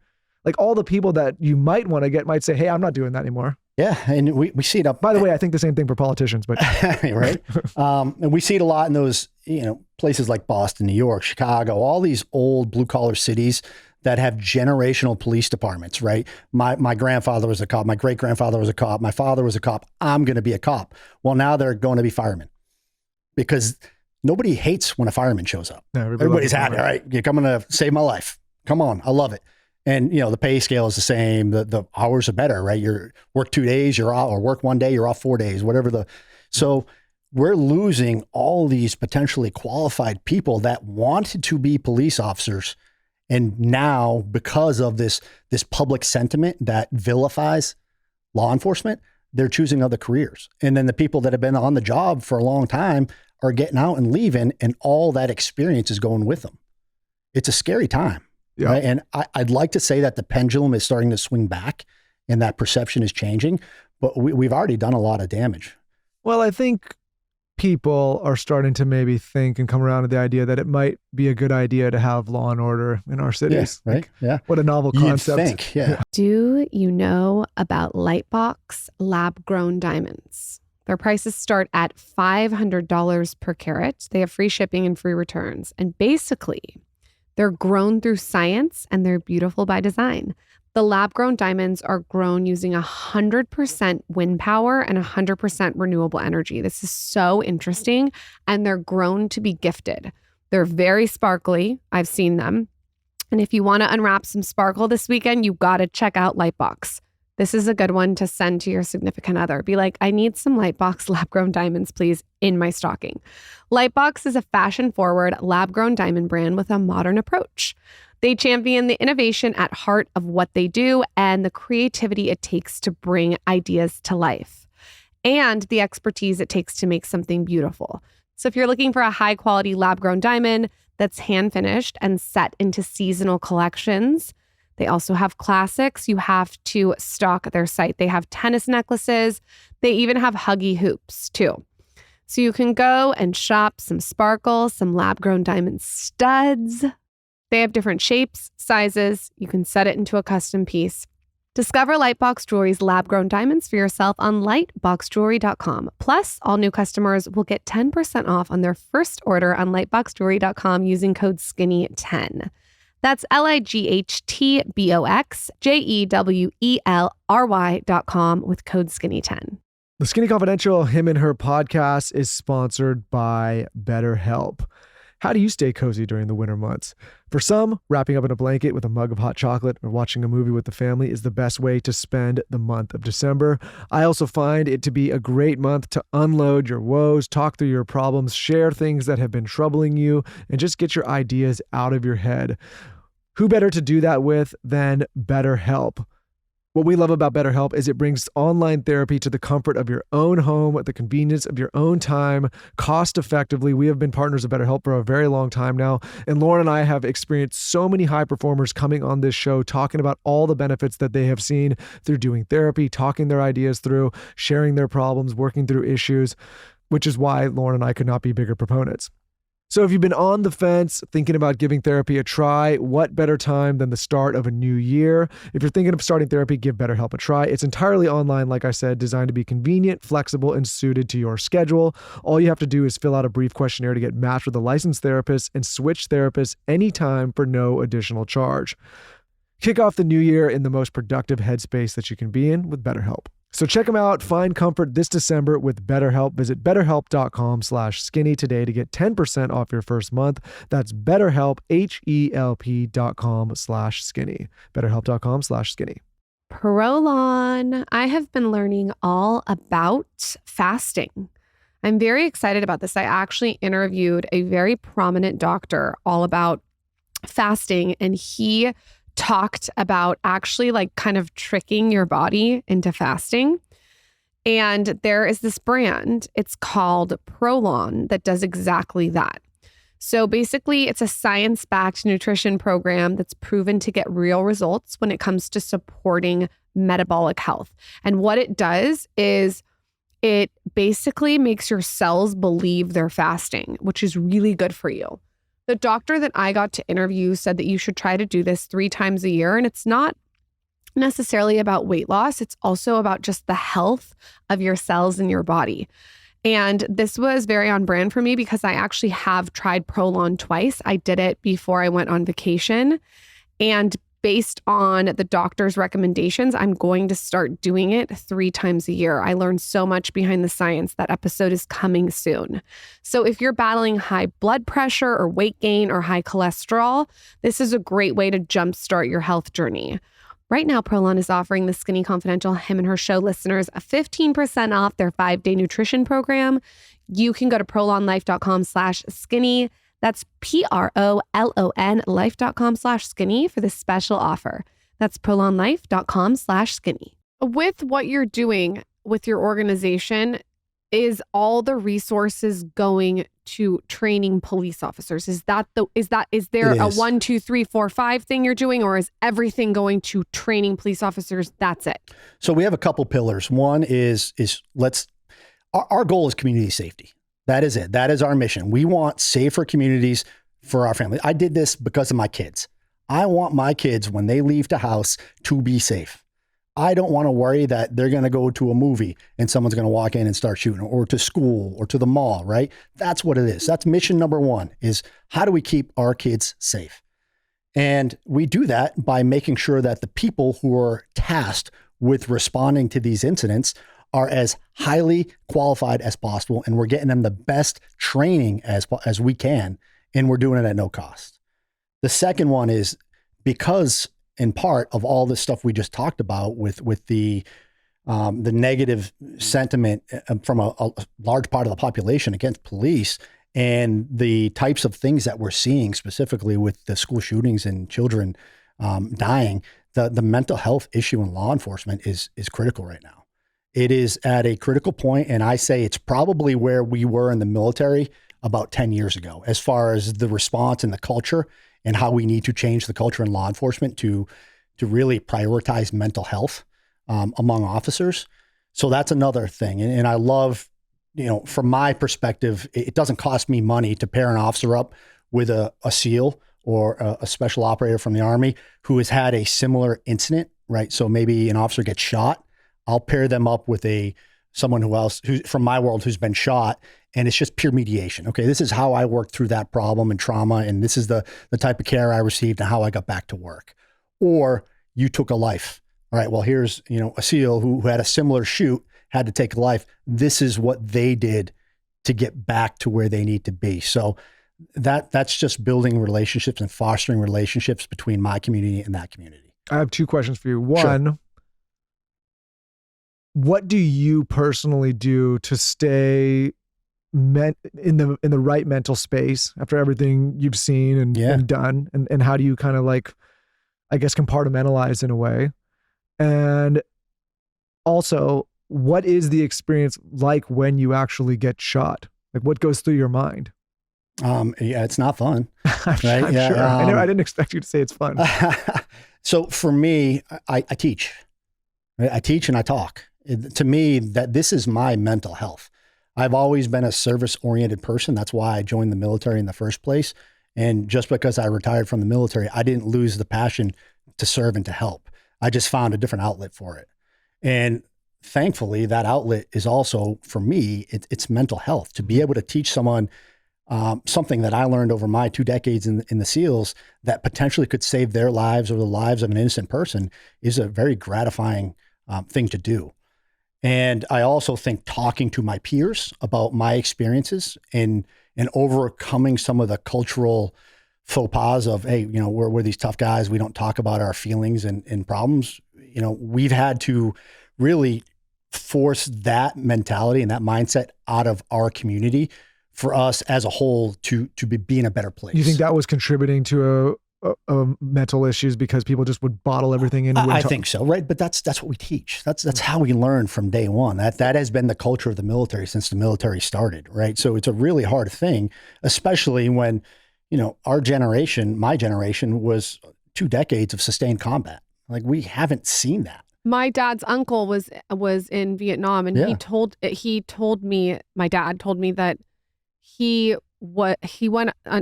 like all the people that you might want to get might say, hey, I'm not doing that anymore. Yeah. And we see it up. By the way, I think the same thing for politicians, but right. And we see it a lot in those, places like Boston, New York, Chicago, all these old blue collar cities that have generational police departments, right? My grandfather was a cop. My great grandfather was a cop. My father was a cop. I'm going to be a cop. Well, now they're going to be firemen because nobody hates when a fireman shows up. No, everybody's happy, right? You're coming to save my life. Come on. I love it. And, the pay scale is the same. The hours are better, right? You work 2 days, you're off, or work 1 day, you're off 4 days, whatever so we're losing all these potentially qualified people that wanted to be police officers. And now because of this public sentiment that vilifies law enforcement, they're choosing other careers. And then the people that have been on the job for a long time are getting out and leaving, and all that experience is going with them. It's a scary time. Yeah. Right? And I'd like to say that the pendulum is starting to swing back and that perception is changing, but we've already done a lot of damage. Well, I think people are starting to maybe think and come around to the idea that it might be a good idea to have law and order in our cities. Yeah, right? Yeah. What a novel concept. You'd think, yeah. Do you know about Lightbox lab-grown diamonds? Their prices start at $500 per carat. They have free shipping and free returns. And basically, they're grown through science and they're beautiful by design. The lab-grown diamonds are grown using 100% wind power and 100% renewable energy. This is so interesting. And they're grown to be gifted. They're very sparkly. I've seen them. And if you want to unwrap some sparkle this weekend, you've got to check out Lightbox. This is a good one to send to your significant other. Be like, I need some Lightbox lab-grown diamonds, please, in my stocking. Lightbox is a fashion-forward, lab-grown diamond brand with a modern approach. They champion the innovation at heart of what they do and the creativity it takes to bring ideas to life, and the expertise it takes to make something beautiful. So if you're looking for a high-quality lab-grown diamond that's hand-finished and set into seasonal collections, they also have classics. You have to stalk their site. They have tennis necklaces. They even have huggy hoops too. So you can go and shop some sparkle, some lab-grown diamond studs. They have different shapes, sizes. You can set it into a custom piece. Discover Lightbox Jewelry's lab-grown diamonds for yourself on lightboxjewelry.com. Plus, all new customers will get 10% off on their first order on lightboxjewelry.com using code SKINNY10. That's lightboxjewelry.com with code SKINNY10. The Skinny Confidential Him and Her podcast is sponsored by BetterHelp. How do you stay cozy during the winter months? For some, wrapping up in a blanket with a mug of hot chocolate or watching a movie with the family is the best way to spend the month of December. I also find it to be a great month to unload your woes, talk through your problems, share things that have been troubling you, and just get your ideas out of your head. Who better to do that with than BetterHelp? What we love about BetterHelp is it brings online therapy to the comfort of your own home at the convenience of your own time, cost effectively. We have been partners of BetterHelp for a very long time now, and Lauren and I have experienced so many high performers coming on this show talking about all the benefits that they have seen through doing therapy, talking their ideas through, sharing their problems, working through issues, which is why Lauren and I could not be bigger proponents. So if you've been on the fence thinking about giving therapy a try, what better time than the start of a new year? If you're thinking of starting therapy, give BetterHelp a try. It's entirely online, like I said, designed to be convenient, flexible, and suited to your schedule. All you have to do is fill out a brief questionnaire to get matched with a licensed therapist and switch therapists anytime for no additional charge. Kick off the new year in the most productive headspace that you can be in with BetterHelp. So check them out. Find comfort this December with BetterHelp. Visit betterhelp.com/skinny today to get 10% off your first month. That's BetterHelp, HELP.com/skinny. BetterHelp.com/skinny. Prolon. I have been learning all about fasting. I'm very excited about this. I actually interviewed a very prominent doctor all about fasting, and he talked about actually like kind of tricking your body into fasting. And there is this brand, it's called Prolon, that does exactly that. So basically, it's a science-backed nutrition program that's proven to get real results when it comes to supporting metabolic health. And what it does is it basically makes your cells believe they're fasting, which is really good for you. The doctor that I got to interview said that you should try to do this 3 times a year. And it's not necessarily about weight loss. It's also about just the health of your cells in your body. And this was very on brand for me because I actually have tried Prolon twice. I did it before I went on vacation. And based on the doctor's recommendations, I'm going to start doing it 3 times a year. I learned so much behind the science. That episode is coming soon. So if you're battling high blood pressure or weight gain or high cholesterol, this is a great way to jumpstart your health journey. Right now, Prolon is offering the Skinny Confidential Him and Her Show listeners a 15% off their 5-day nutrition program. You can go to prolonlife.com/skinny. That's PROLON life.com/skinny for this special offer. That's prolonlife.com/skinny. With what you're doing with your organization, is all the resources going to training police officers? Is there a 1, 2, 3, 4, 5 thing you're doing, or is everything going to training police officers? That's it. So we have a couple pillars. One is our goal is community safety. That is it. That is our mission. We want safer communities for our family. I did this because of my kids. I want my kids, when they leave the house, to be safe. I don't want to worry that they're going to go to a movie and someone's going to walk in and start shooting, or to school or to the mall, right? That's what it is. That's mission number one, is how do we keep our kids safe? And we do that by making sure that the people who are tasked with responding to these incidents are as highly qualified as possible, and we're getting them the best training as we can, and we're doing it at no cost. The second one is because, in part, of all this stuff we just talked about with the negative sentiment from a large part of the population against police, and the types of things that we're seeing specifically with the school shootings and children dying, the mental health issue in law enforcement is critical right now. It is at a critical point, and I say it's probably where we were in the military about 10 years ago, as far as the response and the culture, and how we need to change the culture in law enforcement to really prioritize mental health among officers. So that's another thing. And I love, from my perspective, it doesn't cost me money to pair an officer up with a SEAL or a special operator from the Army who has had a similar incident, right? So maybe an officer gets shot. I'll pair them up with someone who's from my world who's been shot, and it's just pure mediation. Okay, this is how I worked through that problem and trauma, and this is the type of care I received and how I got back to work. Or you took a life. All right, well, here's a SEAL who had a similar shoot, had to take a life. This is what they did to get back to where they need to be. So that's just building relationships and fostering relationships between my community and that community. I have 2 questions for you. One, sure. What do you personally do to stay in the right mental space after everything you've seen and done? And how do you kind of compartmentalize in a way? And also, what is the experience like when you actually get shot? Like, what goes through your mind? It's not fun. I'm sure. I didn't expect you to say it's fun. So for me, I teach. Right? I teach and I talk. To me, that this is my mental health. I've always been a service-oriented person. That's why I joined the military in the first place. And just because I retired from the military, I didn't lose the passion to serve and to help. I just found a different outlet for it. And thankfully, that outlet is also, for me, it's mental health. To be able to teach someone something that I learned over my 2 decades in the SEALs that potentially could save their lives or the lives of an innocent person is a very gratifying thing to do. And I also think talking to my peers about my experiences and overcoming some of the cultural faux pas of, hey, we're these tough guys. We don't talk about our feelings and problems. We've had to really force that mentality and that mindset out of our community for us as a whole to be in a better place. You think that was contributing to mental issues because people just would bottle everything in? I think so, right? But that's what we teach. That's how we learn from day one. That has been the culture of the military since the military started, right? So it's a really hard thing, especially when, our generation, my generation, was 2 decades of sustained combat. Like, we haven't seen that. My dad's uncle was in Vietnam, and he told me, my dad told me that he went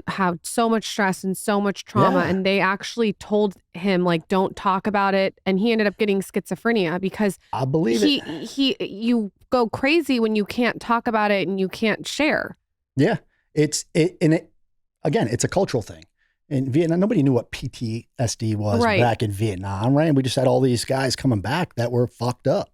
had so much stress and so much trauma, and they actually told him, like, don't talk about it, and he ended up getting schizophrenia because I believe you go crazy when you can't talk about it and you can't share. Yeah, again, it's a cultural thing. In Vietnam, nobody knew what PTSD was back in Vietnam, right? And we just had all these guys coming back that were fucked up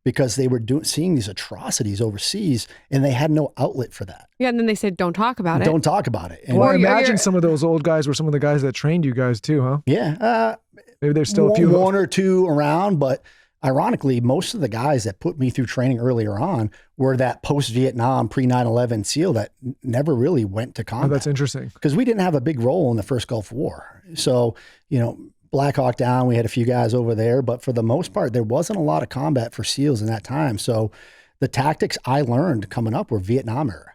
because they were seeing these atrocities overseas, and they had no outlet for that. Yeah, and then they said, don't talk about it. Don't talk about it. And well, I imagine some of those old guys were some of the guys that trained you guys too, huh? Yeah. Maybe there's still a few. One or two around, but ironically, most of the guys that put me through training earlier on were that post-Vietnam, pre-9/11 SEAL that never really went to combat. Oh, that's interesting. Because we didn't have a big role in the first Gulf War. So, Black Hawk Down, we had a few guys over there, but for the most part, there wasn't a lot of combat for SEALs in that time. So the tactics I learned coming up were Vietnam era.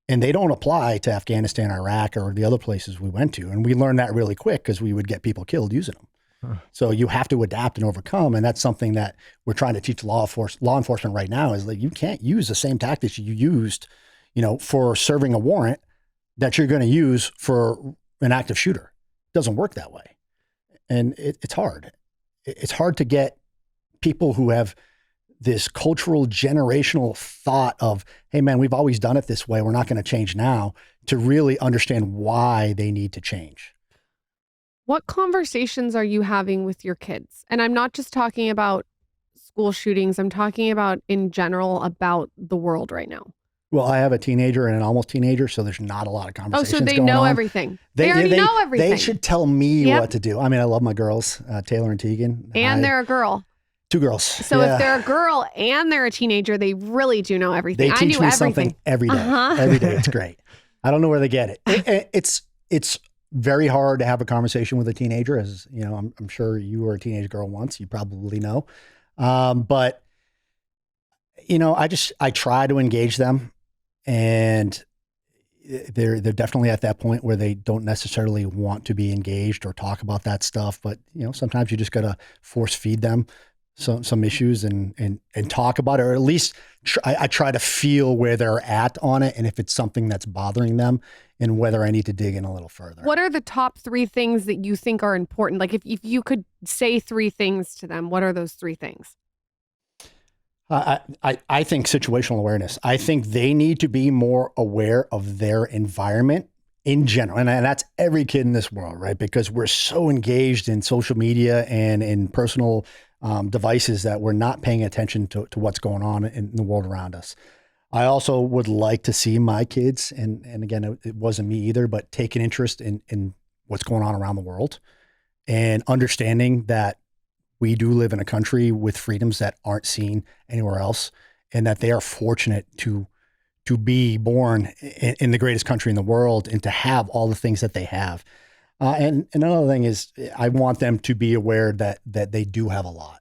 And they don't apply to Afghanistan, Iraq, or the other places we went to. And we learned that really quick because we would get people killed using them. So you have to adapt and overcome. And that's something that we're trying to teach law enforcement right now is, like, you can't use the same tactics you used, for serving a warrant that you're going to use for an active shooter. It doesn't work that way. And it's hard. It's hard to get people who have this cultural generational thought of, hey man, we've always done it this way, we're not going to change now, to really understand why they need to change. What conversations are you having with your kids? And I'm not just talking about school shootings. I'm talking about in general about the world right now. Well, I have a teenager and an almost teenager, so there's not a lot of conversations going on. Oh, so they going know on. Everything. They already know everything. They should tell me what to do. I mean, I love my girls, Taylor and Tegan. And they're a girl. 2 girls. So if they're a girl and they're a teenager, they really do know everything. They teach me something every day. Every day. It's great. I don't know where they get it. It's very hard to have a conversation with a teenager, as I'm sure you were a teenage girl once. You probably know. But I try to engage them, and they're definitely at that point where they don't necessarily want to be engaged or talk about that stuff. But sometimes you just got to force feed them some issues and talk about it, or at least I try to feel where they're at on it, and if it's something that's bothering them, and whether I need to dig in a little further. What are the top 3 things that you think are important? Like if you could say 3 things to them, what are those 3 things? I think situational awareness. I think they need to be more aware of their environment in general. And that's every kid in this world, right? Because we're so engaged in social media and in personal devices that we're not paying attention to what's going on in the world around us. I also would like to see my kids, and again, it wasn't me either, but take an interest in what's going on around the world and understanding that we do live in a country with freedoms that aren't seen anywhere else, and that they are fortunate to be born in the greatest country in the world and to have all the things that they have. And another thing is, I want them to be aware that they do have a lot,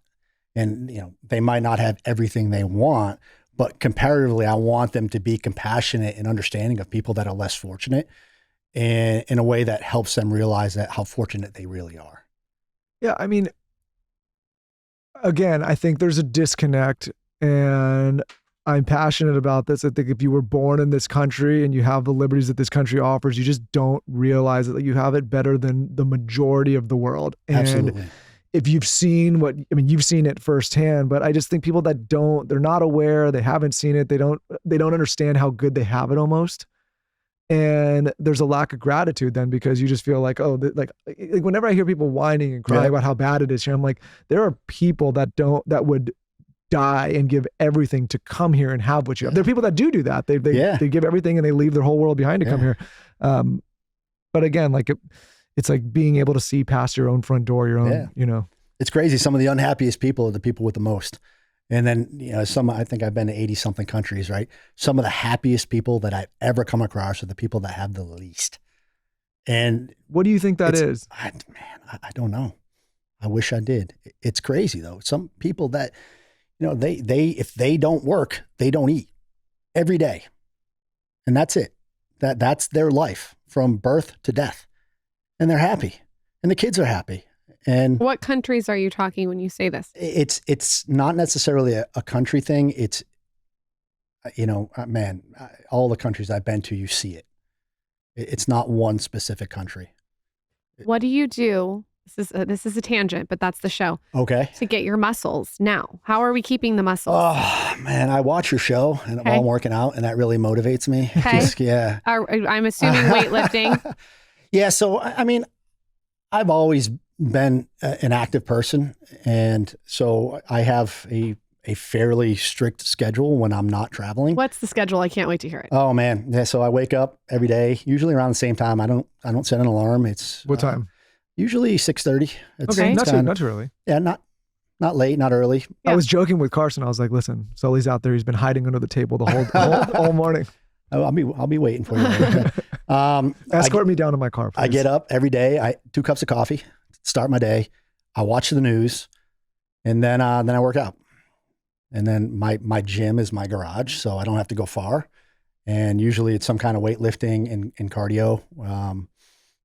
and they might not have everything they want, but comparatively, I want them to be compassionate and understanding of people that are less fortunate, and in a way that helps them realize that how fortunate they really are. Yeah, I mean, again, I think there's a disconnect, and I'm passionate about this. I think if you were born in this country and you have the liberties that this country offers, you just don't realize that you have it better than the majority of the world. And Absolutely. if you've seen you've seen it firsthand, but I just think people that they're not aware, they haven't seen it, they don't understand how good they have it almost. And there's a lack of gratitude then, because you just feel like, oh, like whenever I hear people whining and crying about how bad it is here, I'm like, there are people that would die and give everything to come here and have what you have. There are people that do that. They give everything and they leave their whole world behind to come here. But again, like it's like being able to see past your own front door, your own, It's crazy. Some of the unhappiest people are the people with the most. And then, I think I've been to 80 something countries, right? Some of the happiest people that I've ever come across are the people that have the least. And what do you think that is? I don't know. I wish I did. It's crazy though. Some people that, if they don't work, they don't eat every day. And that's it. That's their life from birth to death. And they're happy. And the kids are happy. And what countries are you talking when you say this? It's not necessarily a country thing. It's, all the countries I've been to, you see it. It's not one specific country. What do you do? This is a tangent, but that's the show. Okay. To get your muscles now. How are we keeping the muscles? Oh man, I watch your show and while I'm working out, and that really motivates me. Okay. I'm assuming weightlifting. Yeah. So, I've always been an active person. And so I have a fairly strict schedule when I'm not traveling. What's the schedule? I can't wait to hear it. Oh man. Yeah. So I wake up every day, usually around the same time. I don't set an alarm. It's what time? Usually 6:30. Okay. Not too early. Yeah. Not late, not early. Yeah. I was joking with Carson. I was like, listen, Sully's out there. He's been hiding under the table the whole morning. I'll be waiting for you. Escort me down to my car, please. I get up every day. 2 cups of coffee, start my day. I watch the news, and then I work out. And then my gym is my garage, so I don't have to go far. And usually it's some kind of weightlifting and cardio,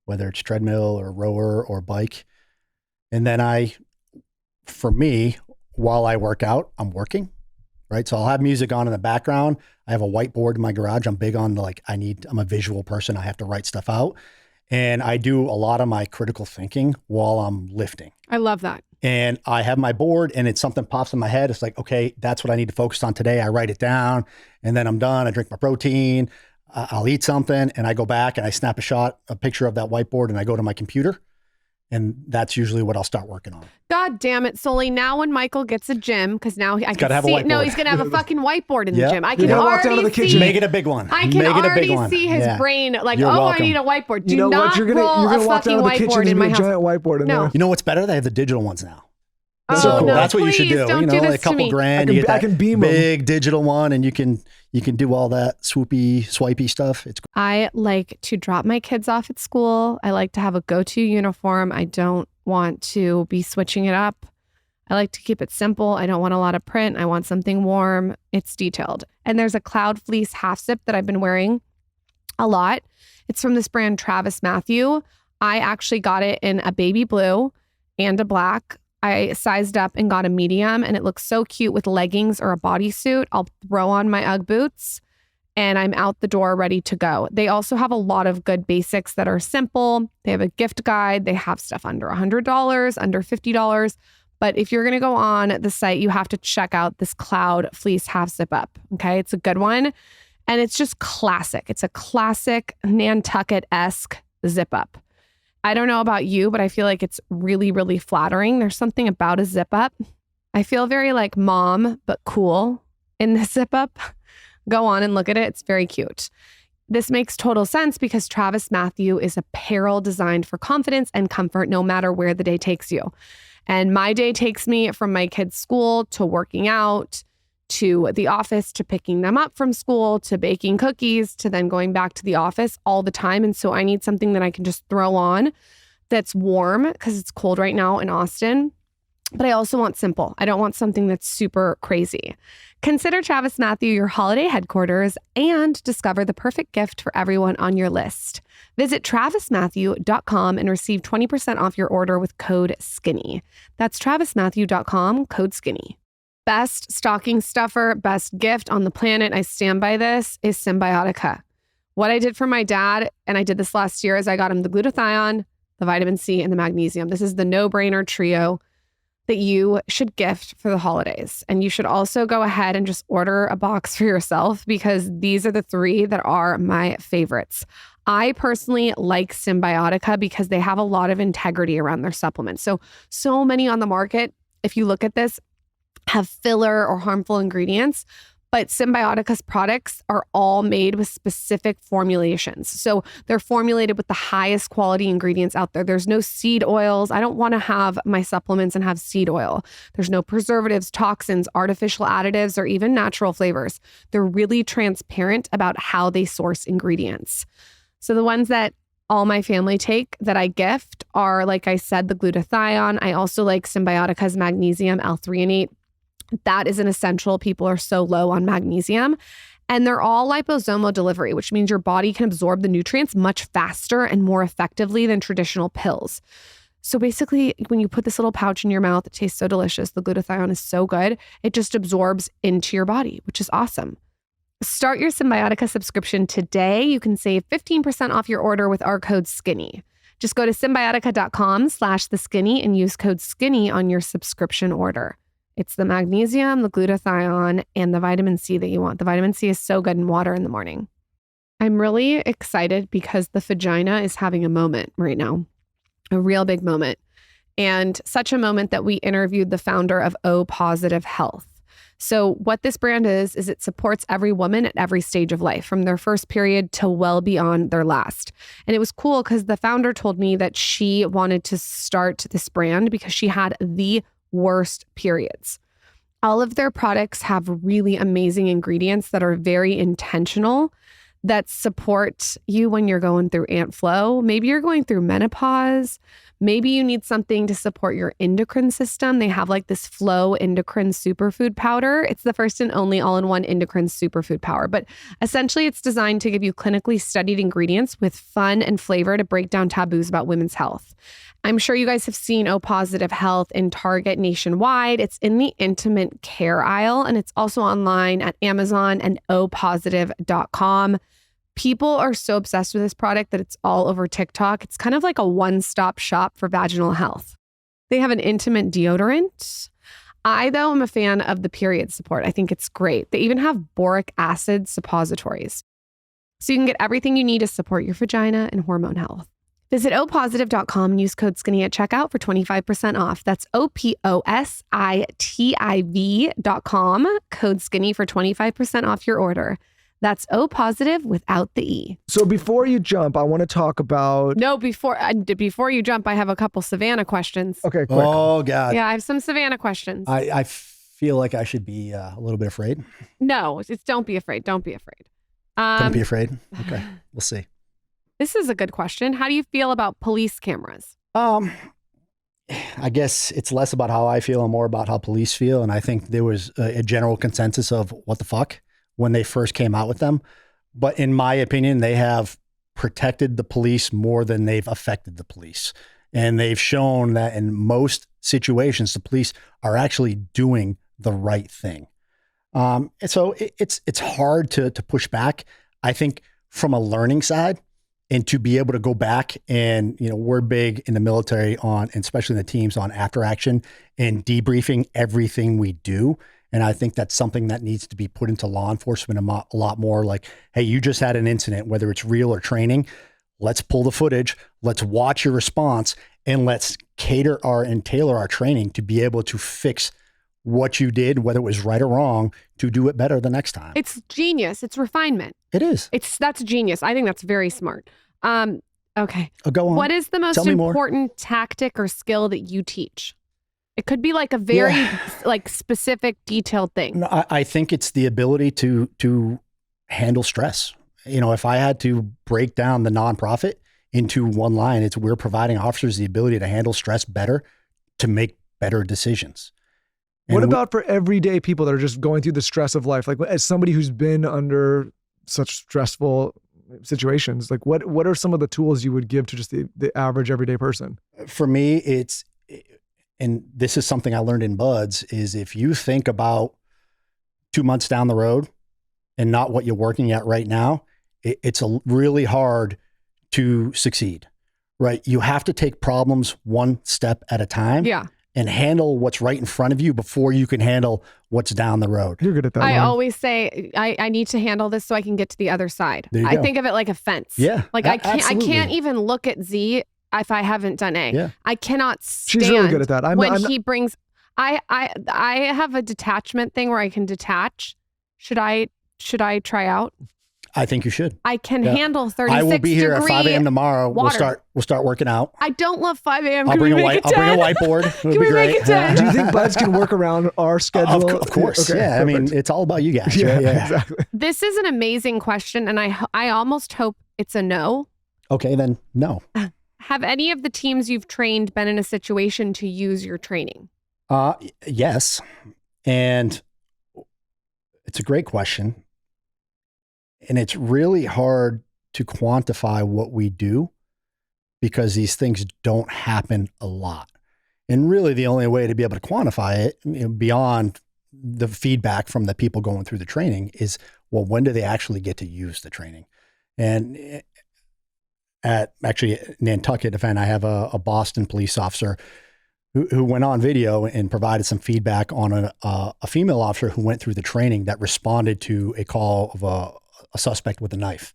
whether it's treadmill or rower or bike. And then for me, while I work out, I'm working. Right. So I'll have music on in the background. I have a whiteboard in my garage. I'm big on I'm a visual person. I have to write stuff out. And I do a lot of my critical thinking while I'm lifting. I love that. And I have my board and it's something pops in my head. It's like, okay, that's what I need to focus on today. I write it down and then I'm done. I drink my protein. I'll eat something and I go back and I snap a picture of that whiteboard and I go to my computer. And that's usually what I'll start working on. God damn it, Sully. Now when Michael gets a gym, because now I can see, no, he's going to have a fucking whiteboard in the gym. I can already see. Make it a big one. I can already see his brain like, I need a whiteboard. Do not roll a fucking whiteboard in my house. Giant whiteboard in there. You know what's better? They have the digital ones now. Oh, so cool. No, that's what you should do. Don't do this a couple to me. grand. You get that I can beam big digital one, and you can do all that swoopy, swipey stuff. It's. I like to drop my kids off at school. I like to have a go-to uniform. I don't want to be switching it up. I like to keep it simple. I don't want a lot of print. I want something warm. It's detailed. And there's a cloud fleece half zip that I've been wearing a lot. It's from this brand Travis Matthew. I actually got it in a baby blue and a black. I sized up and got a medium, and it looks so cute with leggings or a bodysuit. I'll throw on my Ugg boots and I'm out the door ready to go. They also have a lot of good basics that are simple. They have a gift guide. They have stuff under $100, under $50. But if you're going to go on the site, you have to check out this cloud fleece half zip up. Okay. It's a good one. And it's just classic. It's a classic Nantucket-esque zip up. I don't know about you, but I feel like it's really, really flattering. There's something about a zip up. I feel very like mom, but cool in the zip up. Go on and look at it. It's very cute. This makes total sense because Travis Matthew is apparel designed for confidence and comfort no matter where the day takes you. And my day takes me from my kids' school to working out, to the office, to picking them up from school, to baking cookies, to then going back to the office all the time. And so I need something that I can just throw on that's warm because it's cold right now in Austin. But I also want simple. I don't want something that's super crazy. Consider Travis Matthew your holiday headquarters and discover the perfect gift for everyone on your list. Visit travismatthew.com and receive 20% off your order with code SKINNY. That's travismatthew.com, code SKINNY. Best stocking stuffer, best gift on the planet, I stand by this, is Symbiotica. What I did for my dad, and I did this last year, is I got him the glutathione, the vitamin C, and the magnesium. This is the no-brainer trio that you should gift for the holidays. And you should also go ahead and just order a box for yourself, because these are the three that are my favorites. I personally like Symbiotica because they have a lot of integrity around their supplements. So many on the market, if you look at this, have filler or harmful ingredients, but Symbiotica's products are all made with specific formulations. So they're formulated with the highest quality ingredients out there. There's no seed oils. I don't want to have my supplements and have seed oil. There's no preservatives, toxins, artificial additives, or even natural flavors. They're really transparent about how they source ingredients. So the ones that all my family take that I gift are, like I said, the glutathione. I also like Symbiotica's magnesium L-threonate. That is an essential. People are so low on magnesium. And they're all liposomal delivery, which means your body can absorb the nutrients much faster and more effectively than traditional pills. So basically, when you put this little pouch in your mouth, it tastes so delicious. The glutathione is so good. It just absorbs into your body, which is awesome. Start your Symbiotica subscription today. You can save 15% off your order with our code SKINNY. Just go to symbiotica.com/theskinny and use code SKINNY on your subscription order. It's the magnesium, the glutathione, and the vitamin C that you want. The vitamin C is so good in water in the morning. I'm really excited because the vagina is having a moment right now, a real big moment. And such a moment that we interviewed the founder of O Positive Health. So what this brand is it supports every woman at every stage of life, from their first period to well beyond their last. And it was cool because the founder told me that she wanted to start this brand because she had the worst periods. All of their products have really amazing ingredients that are very intentional, that support you when you're going through Aunt Flo. Maybe you're going through menopause. Maybe you need something to support your endocrine system. They have like this Flow endocrine superfood powder. It's the first and only all-in-one endocrine superfood powder. But essentially, it's designed to give you clinically studied ingredients with fun and flavor to break down taboos about women's health. I'm sure you guys have seen O Positive Health in Target nationwide. It's in the intimate care aisle, and it's also online at Amazon and opositive.com. People are so obsessed with this product that it's all over TikTok. It's kind of like a one-stop shop for vaginal health. They have an intimate deodorant. I, though, am a fan of the period support. I think it's great. They even have boric acid suppositories. So you can get everything you need to support your vagina and hormone health. Visit opositive.com and use code SKINNY at checkout for 25% off. That's opositiv.com, code SKINNY for 25% off your order. That's O Positive without the E. So before you jump, I want to talk about... No, before you jump, I have a couple Savannah questions. Okay, quick. Oh, God. Yeah, I have some Savannah questions. I feel like I should be a little bit afraid. No, it's don't be afraid. Don't be afraid. Don't be afraid. Okay, we'll see. This is a good question. How do you feel about police cameras? I guess it's less about how I feel and more about how police feel. And I think there was a general consensus of what the fuck when they first came out with them. But in my opinion, they have protected the police more than they've affected the police. And they've shown that in most situations, the police are actually doing the right thing. And so it's hard to push back. I think from a learning side, and to be able to go back and, we're big in the military on, and especially in the teams, on after action and debriefing everything we do. And I think that's something that needs to be put into law enforcement a lot more. Like, hey, you just had an incident, whether it's real or training. Let's pull the footage. Let's watch your response, and let's cater and tailor our training to be able to fix what you did, whether it was right or wrong, to do it better the next time. It's genius. It's refinement. It is. That's genius. I think that's very smart. Okay. Go on. What is the most important tactic or skill that you teach? It could be like a very specific, detailed thing. No, I think it's the ability to handle stress. If I had to break down the nonprofit into one line, it's we're providing officers the ability to handle stress better, to make better decisions. And what about for everyday people that are just going through the stress of life? Like, as somebody who's been under such stressful situations, like what are some of the tools you would give to just the average everyday person? For me, it's and this is something I learned in Buds, is if you think about 2 months down the road and not what you're working at right now, it's really hard to succeed, right? You have to take problems one step at a time. Yeah. And handle what's right in front of you before you can handle what's down the road. You're good at that. I Lauren. always say I need to handle this so I can get to the other side. There you I go. think of it like a fence. Yeah, Like I absolutely. can't even look at Z if I haven't done A. Yeah. I cannot stand She's really good at that. he brings I have a detachment thing where I can detach. Should I try out? I think you should. I can handle 36 I will be here at 5 a.m. tomorrow. water. We'll start working out. I don't love 5 a.m. I'll Can bring we a make it whiteboard. It'll Can be we great. make it 10? Do you think Buds can work around our schedule? Of course. Okay, yeah. perfect. I mean, it's all about you guys. Yeah, Right? Yeah. exactly. This is an amazing question, and I almost hope it's a no. Okay, then no. Have any of the teams you've trained been in a situation to use your training? Yes. And it's a great question. And it's really hard to quantify what we do because these things don't happen a lot. And really the only way to be able to quantify it, beyond the feedback from the people going through the training, is, well, when do they actually get to use the training? And at actually Nantucket event, I have a Boston police officer who went on video and provided some feedback on a female officer who went through the training that responded to a call of a suspect with a knife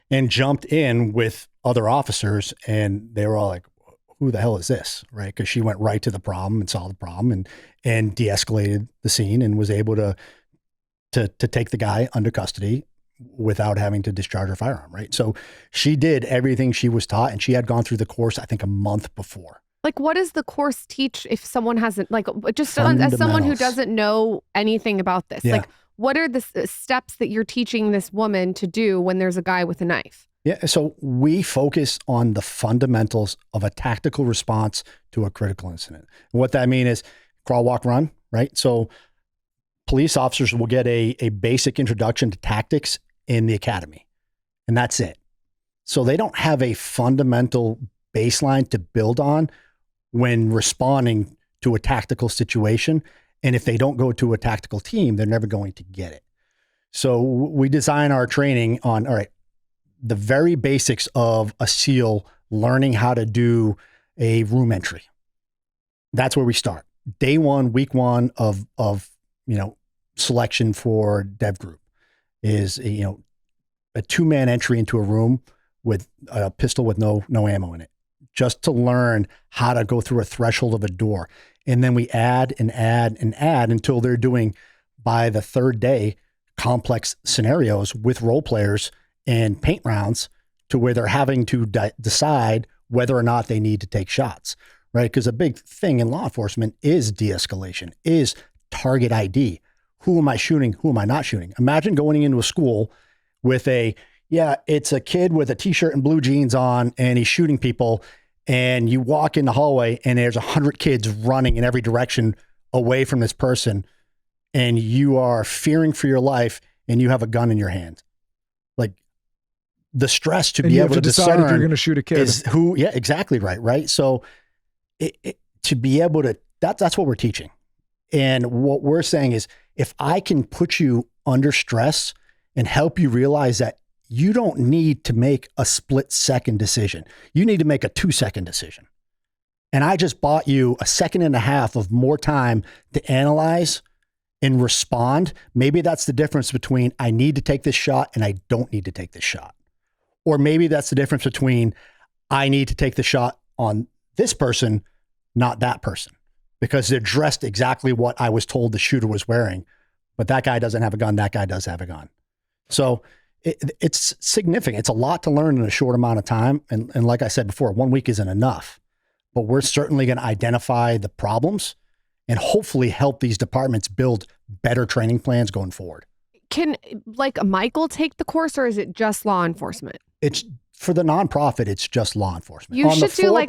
and jumped in with other officers. And they were all like, who the hell is this? Right. Because she went right to the problem and solved the problem and de-escalated the scene and was able to take the guy under custody without having to discharge her firearm. Right. So she did everything she was taught, and she had gone through the course, I think, a month before. Like, what does the course teach if someone hasn't, like, just as someone who doesn't know anything about this? Yeah. Like, what are the steps that you're teaching this woman to do when there's a guy with a knife? Yeah. So we focus on the fundamentals of a tactical response to a critical incident. And what that means is crawl, walk, run, right? So police officers will get a basic introduction to tactics in the academy, and that's it. So they don't have a fundamental baseline to build on when responding to a tactical situation. And if they don't go to a tactical team, they're never going to get it. So we design our training on, all right, the very basics of a SEAL learning how to do a room entry. That's where we start. Day one, week one of selection for dev group is, a 2-man entry into a room with a pistol with no ammo in it, just to learn how to go through a threshold of a door. And then we add and add and add until they're doing, by the third day, complex scenarios with role players and paint rounds, to where they're having to decide whether or not they need to take shots, right? Because a big thing in law enforcement is de-escalation, is target ID. Who am I shooting? Who am I not shooting? Imagine going into a school with it's a kid with a t-shirt and blue jeans on, and he's shooting people. And you walk in the hallway and there's 100 kids running in every direction away from this person, and you are fearing for your life, and you have a gun in your hand. Like, the stress to be able to decide discern if you're going to shoot a kid is who. Yeah, exactly right. Right. So to be able to, that's what we're teaching. And what we're saying is, if I can put you under stress and help you realize that you don't need to make a split-second decision. You need to make a 2-second decision. And I just bought you a 1.5 seconds of more time to analyze and respond. Maybe that's the difference between I need to take this shot and I don't need to take this shot. Or maybe that's the difference between I need to take the shot on this person, not that person, because they're dressed exactly what I was told the shooter was wearing. But that guy doesn't have a gun. That guy does have a gun. So it's significant. It's a lot to learn in a short amount of time. And like I said before, 1 week isn't enough, but we're certainly going to identify the problems and hopefully help these departments build better training plans going forward. Can Michael take the course, or is it just law enforcement? It's for the nonprofit. It's just law enforcement. You on should do we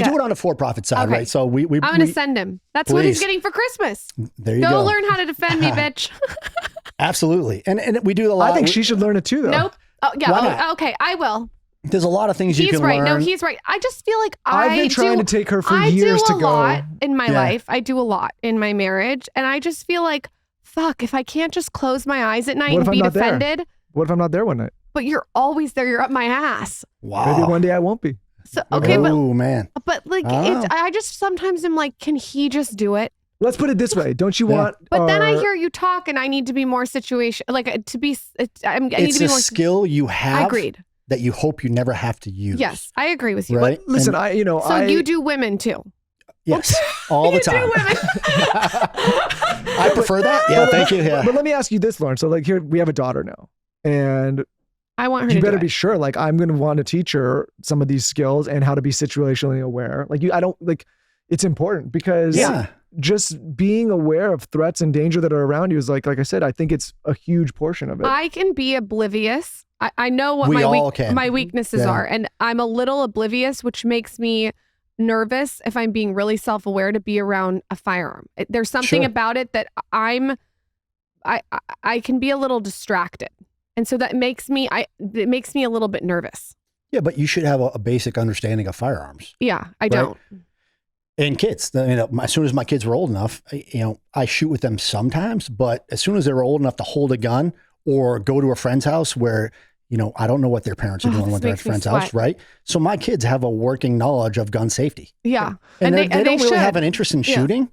do it on the for-profit side, Okay. right? So I'm going to send him. That's what he's Please. getting for Christmas. There you go. Go learn how to defend me, bitch. Absolutely. And we do a lot. I think she should learn it too, though. Nope. Oh, yeah. Why not? Okay. I will. There's a lot of things you He's can right. learn. No, he's right. I just feel like I've been trying to take her for years to I do a go. lot in my Yeah. life. I do a lot in my marriage. And I just feel like, fuck, if I can't just close my eyes at night What and if be I'm not there? defended. What if I'm not there one night? But you're always there. You're up my ass. Wow. Maybe one day I won't be. So, okay, Oh, man. but like, Oh. I just sometimes am like, can he just do it? Let's put it this way. Don't you Yeah. want? But then I our- hear you talk and I need to be more situation, like to be, I need It's to be a more. skill you I have agreed. that you hope you never have to use. Yes, I agree with you. Right? Listen, And- So you do women too. Yes. All the You do time. women. I prefer that. Yeah, thank you. Yeah. But let me ask you this, Lauren. So like here we have a daughter now, and I want her you to better do be it. sure. Like I'm going to want to teach her some of these skills and how to be situationally aware. Like I don't like. It's important because Yeah. just being aware of threats and danger that are around you is like I said, I think it's a huge portion of it. I can be oblivious. I know what We my all can. my weaknesses Yeah. are, and I'm a little oblivious, which makes me nervous if I'm being really self-aware to be around a firearm. There's something Sure. about it that I can be a little distracted, and so that makes me it makes me a little bit nervous. Yeah, but you should have a basic understanding of firearms. Yeah, I don't. And kids, as soon as my kids were old enough, I shoot with them sometimes, but as soon as they were old enough to hold a gun or go to a friend's house where, I don't know what their parents are Oh, doing this when they're at makes a me friend's house, sweat. right? So my kids have a working knowledge of gun safety. Yeah, And they don't really should. have an interest in Yeah. shooting,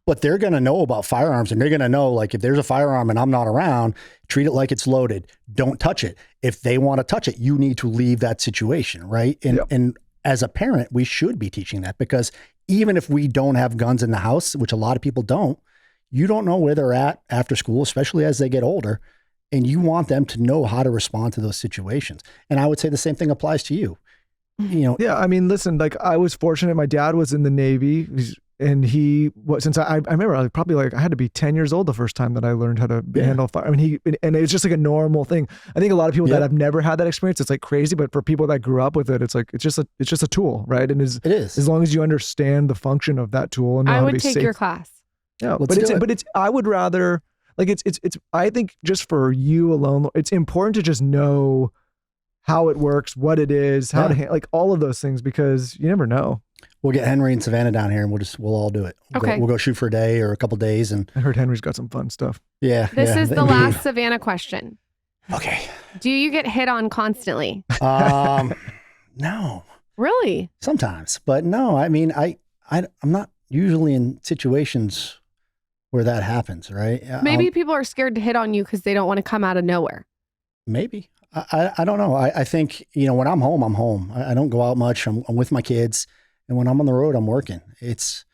but they're going to know about firearms, and they're going to know, like, if there's a firearm and I'm not around, treat it like it's loaded. Don't touch it. If they want to touch it, you need to leave that situation, right? And Yep. and as a parent, we should be teaching that, because even if we don't have guns in the house, which a lot of people don't, you don't know where they're at after school, especially as they get older, and you want them to know how to respond to those situations. And I would say the same thing applies to you. Yeah, I mean, listen, like I was fortunate. My dad was in the Navy, and since I remember, I had to be 10 years old the first time that I learned how to handle fire. I mean, and it's just like a normal thing. I think a lot of people that have never had that experience, it's like crazy. But for people that grew up with it, it's like it's just a tool, right? And It is. as long as you understand the function of that tool and know I how to would be take safe. your class. Yeah, Let's do it. but it's I would rather like it's I think just for you alone, it's important to just know how it works, what it is, how to like all of those things, because you never know. We'll get Henry and Savannah down here, and we'll all do it. We'll go shoot for a day or a couple days, and I heard Henry's got some fun stuff. This is the last Savannah question. Okay. Do you get hit on constantly? No, Really? sometimes, but no. I mean, I'm not usually in situations where that happens, right? Maybe people are scared to hit on you because they don't want to come out of nowhere. Maybe. I don't know. I think, when I'm home, I'm home. I don't go out much. I'm with my kids. And when I'm on the road, I'm working. It's,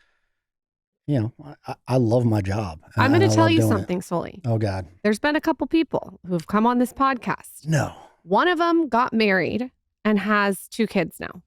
I love my job. I'm going and to I tell love you doing it. something, Sully. Oh, God. There's been a couple people who've come on this podcast. No. One of them got married and has 2 kids now.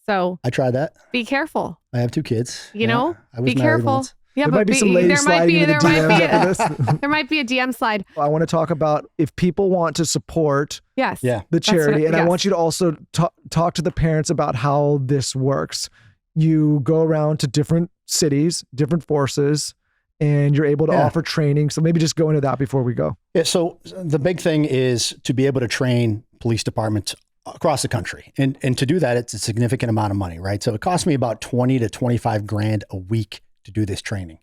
So I tried that. be careful. I have 2 kids. You know, I was be married careful. once. Yeah, There but might be some ladies sliding into the DMs after this. there might be a DM slide. I want to talk about if people want to support Yes. Yeah. the charity, what- and I yes. want you to also talk to the parents about how this works. You go around to different cities, different forces, and you're able to Yeah. offer training. So maybe just go into that before we go. Yeah, so the big thing is to be able to train police departments across the country. And to do that, it's a significant amount of money, right? So it costs me about 20 to 25 grand a week to do this training.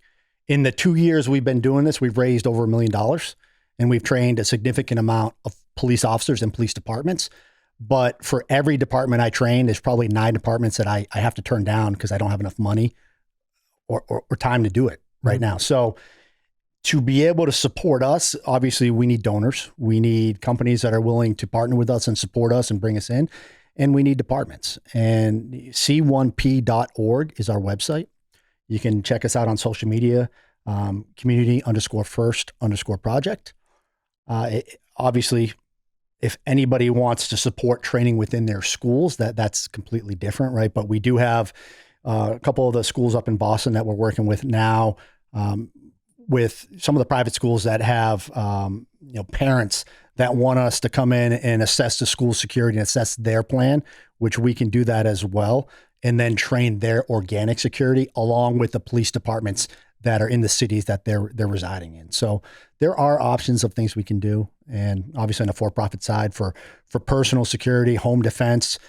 In the 2 years we've been doing this, we've raised over $1 million, and we've trained a significant amount of police officers and police departments. But for every department I train, there's probably 9 departments that I have to turn down because I don't have enough money or time to do it right now. So to be able to support us, obviously we need donors. We need companies that are willing to partner with us and support us and bring us in. And we need departments. And c1p.org is our website. You can check us out on social media, community_first_project. Obviously, if anybody wants to support training within their schools, that's completely different, right? But we do have a couple of the schools up in Boston that we're working with now, with some of the private schools that have parents that want us to come in and assess the school security and assess their plan, which we can do that as well, and then train their organic security along with the police departments that are in the cities that they're residing in. So there are options of things we can do, And obviously on the for-profit side for personal security, home defense,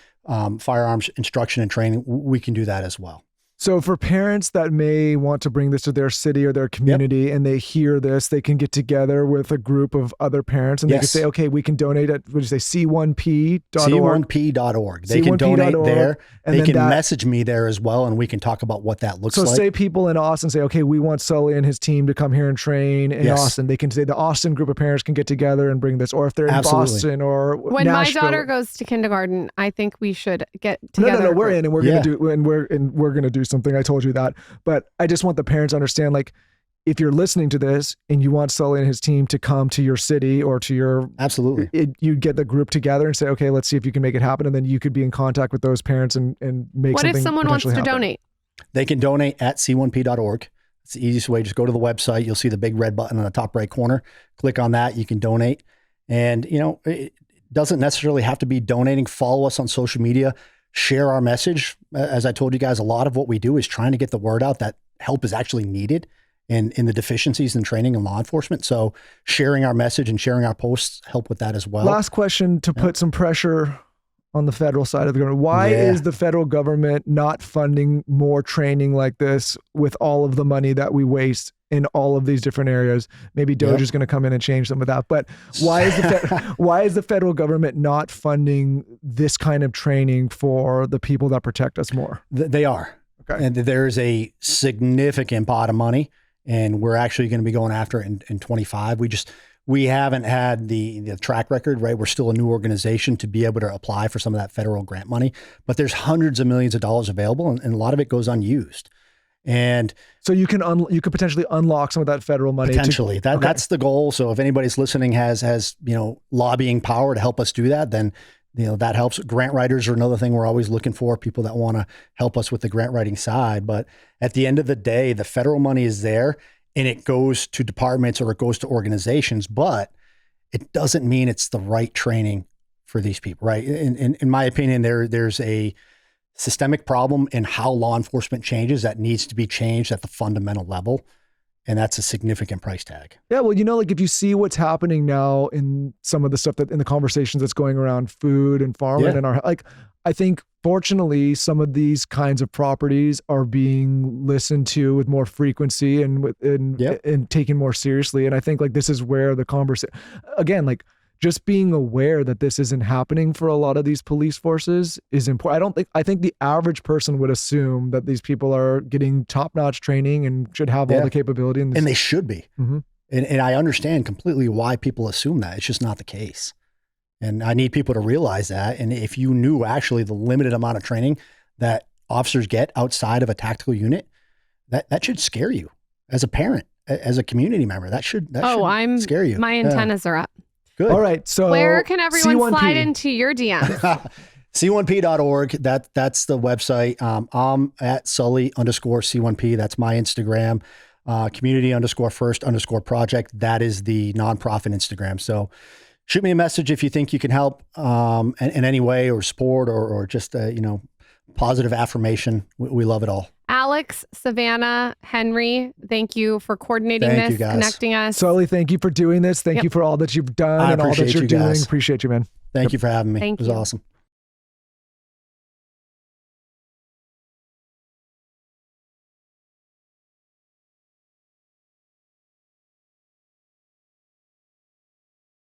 firearms instruction and training, we can do that as well. So for parents that may want to bring this to their city or their community and they hear this, they can get together with a group of other parents and they can say, okay, we can donate at, what did you say, C1P.org? C1P.org. They can donate there. And they can message me there as well, and we can talk about what that looks like. So say people in Austin say, okay, we want Sully and his team to come here and train in Austin. They can say the Austin group of parents can get together and bring this. Or if they're in Boston or when Nashville. my daughter goes to kindergarten, I think we should get together. No, we're in and we're going to do, and we're going to do something. I told you that, but I just want the parents to understand, like, if you're listening to this and you want Sully and his team to come to your city or to your, you get the group together and say, okay, let's see if you can make it happen. And then you could be in contact with those parents and make something. What if someone wants to donate? They can donate at C1P.org. It's the easiest way. Just go to the website. You'll see the big red button on the top right corner. Click on that. You can donate. And, it doesn't necessarily have to be donating. Follow us on social media. Share our message. As I told you guys, a lot of what we do is trying to get the word out that help is actually needed in the deficiencies in training and law enforcement. So sharing our message and sharing our posts help with that as well. Last question to put some pressure on the federal side of the government. Why is the federal government not funding more training like this with all of the money that we waste in all of these different areas? Maybe Doge is going to come in and change some of that. But why is the federal government not funding this kind of training for the people that protect us more? They are. Okay. And there's a significant pot of money, and we're actually going to be going after it in 25. We haven't had the track record, right? We're still a new organization to be able to apply for some of that federal grant money, but there's hundreds of millions of dollars available, and a lot of it goes unused. And so you can potentially unlock some of that federal money. Potentially, that's the goal. So if anybody's listening has lobbying power to help us do that, then that helps. Grant writers are another thing we're always looking for, people that want to help us with the grant writing side. But at the end of the day, the federal money is there and it goes to departments or it goes to organizations, but it doesn't mean it's the right training for these people, right? In my opinion, there's a systemic problem in how law enforcement changes that needs to be changed at the fundamental level. And that's a significant price tag. Yeah. Well, if you see what's happening now in some of the stuff that in the conversations that's going around food and farming and I think fortunately some of these kinds of properties are being listened to with more frequency and taken more seriously. And I think this is where the conversation, again, just being aware that this isn't happening for a lot of these police forces is important. I think the average person would assume that these people are getting top-notch training and should have all the capability. And they should be. Mm-hmm. And I understand completely why people assume that. It's just not the case. And I need people to realize that. And if you knew actually the limited amount of training that officers get outside of a tactical unit, that should scare you as a parent, as a community member. That should scare you. My antennas are up. Good. All right. So where can everyone slide into your DMs? C1P.org. That's the website. I'm at Sully_C1P. That's my Instagram. Community_first_project. That is the nonprofit Instagram. So shoot me a message if you think you can help in any way, or support, or just positive affirmation. We love it all. Alex, Savannah, Henry, thank you for coordinating this, connecting us. Sully, thank you for doing this. Thank you for all that you've done and all that you're doing. Appreciate you, man. Thank you for having me. Thank it was you. awesome.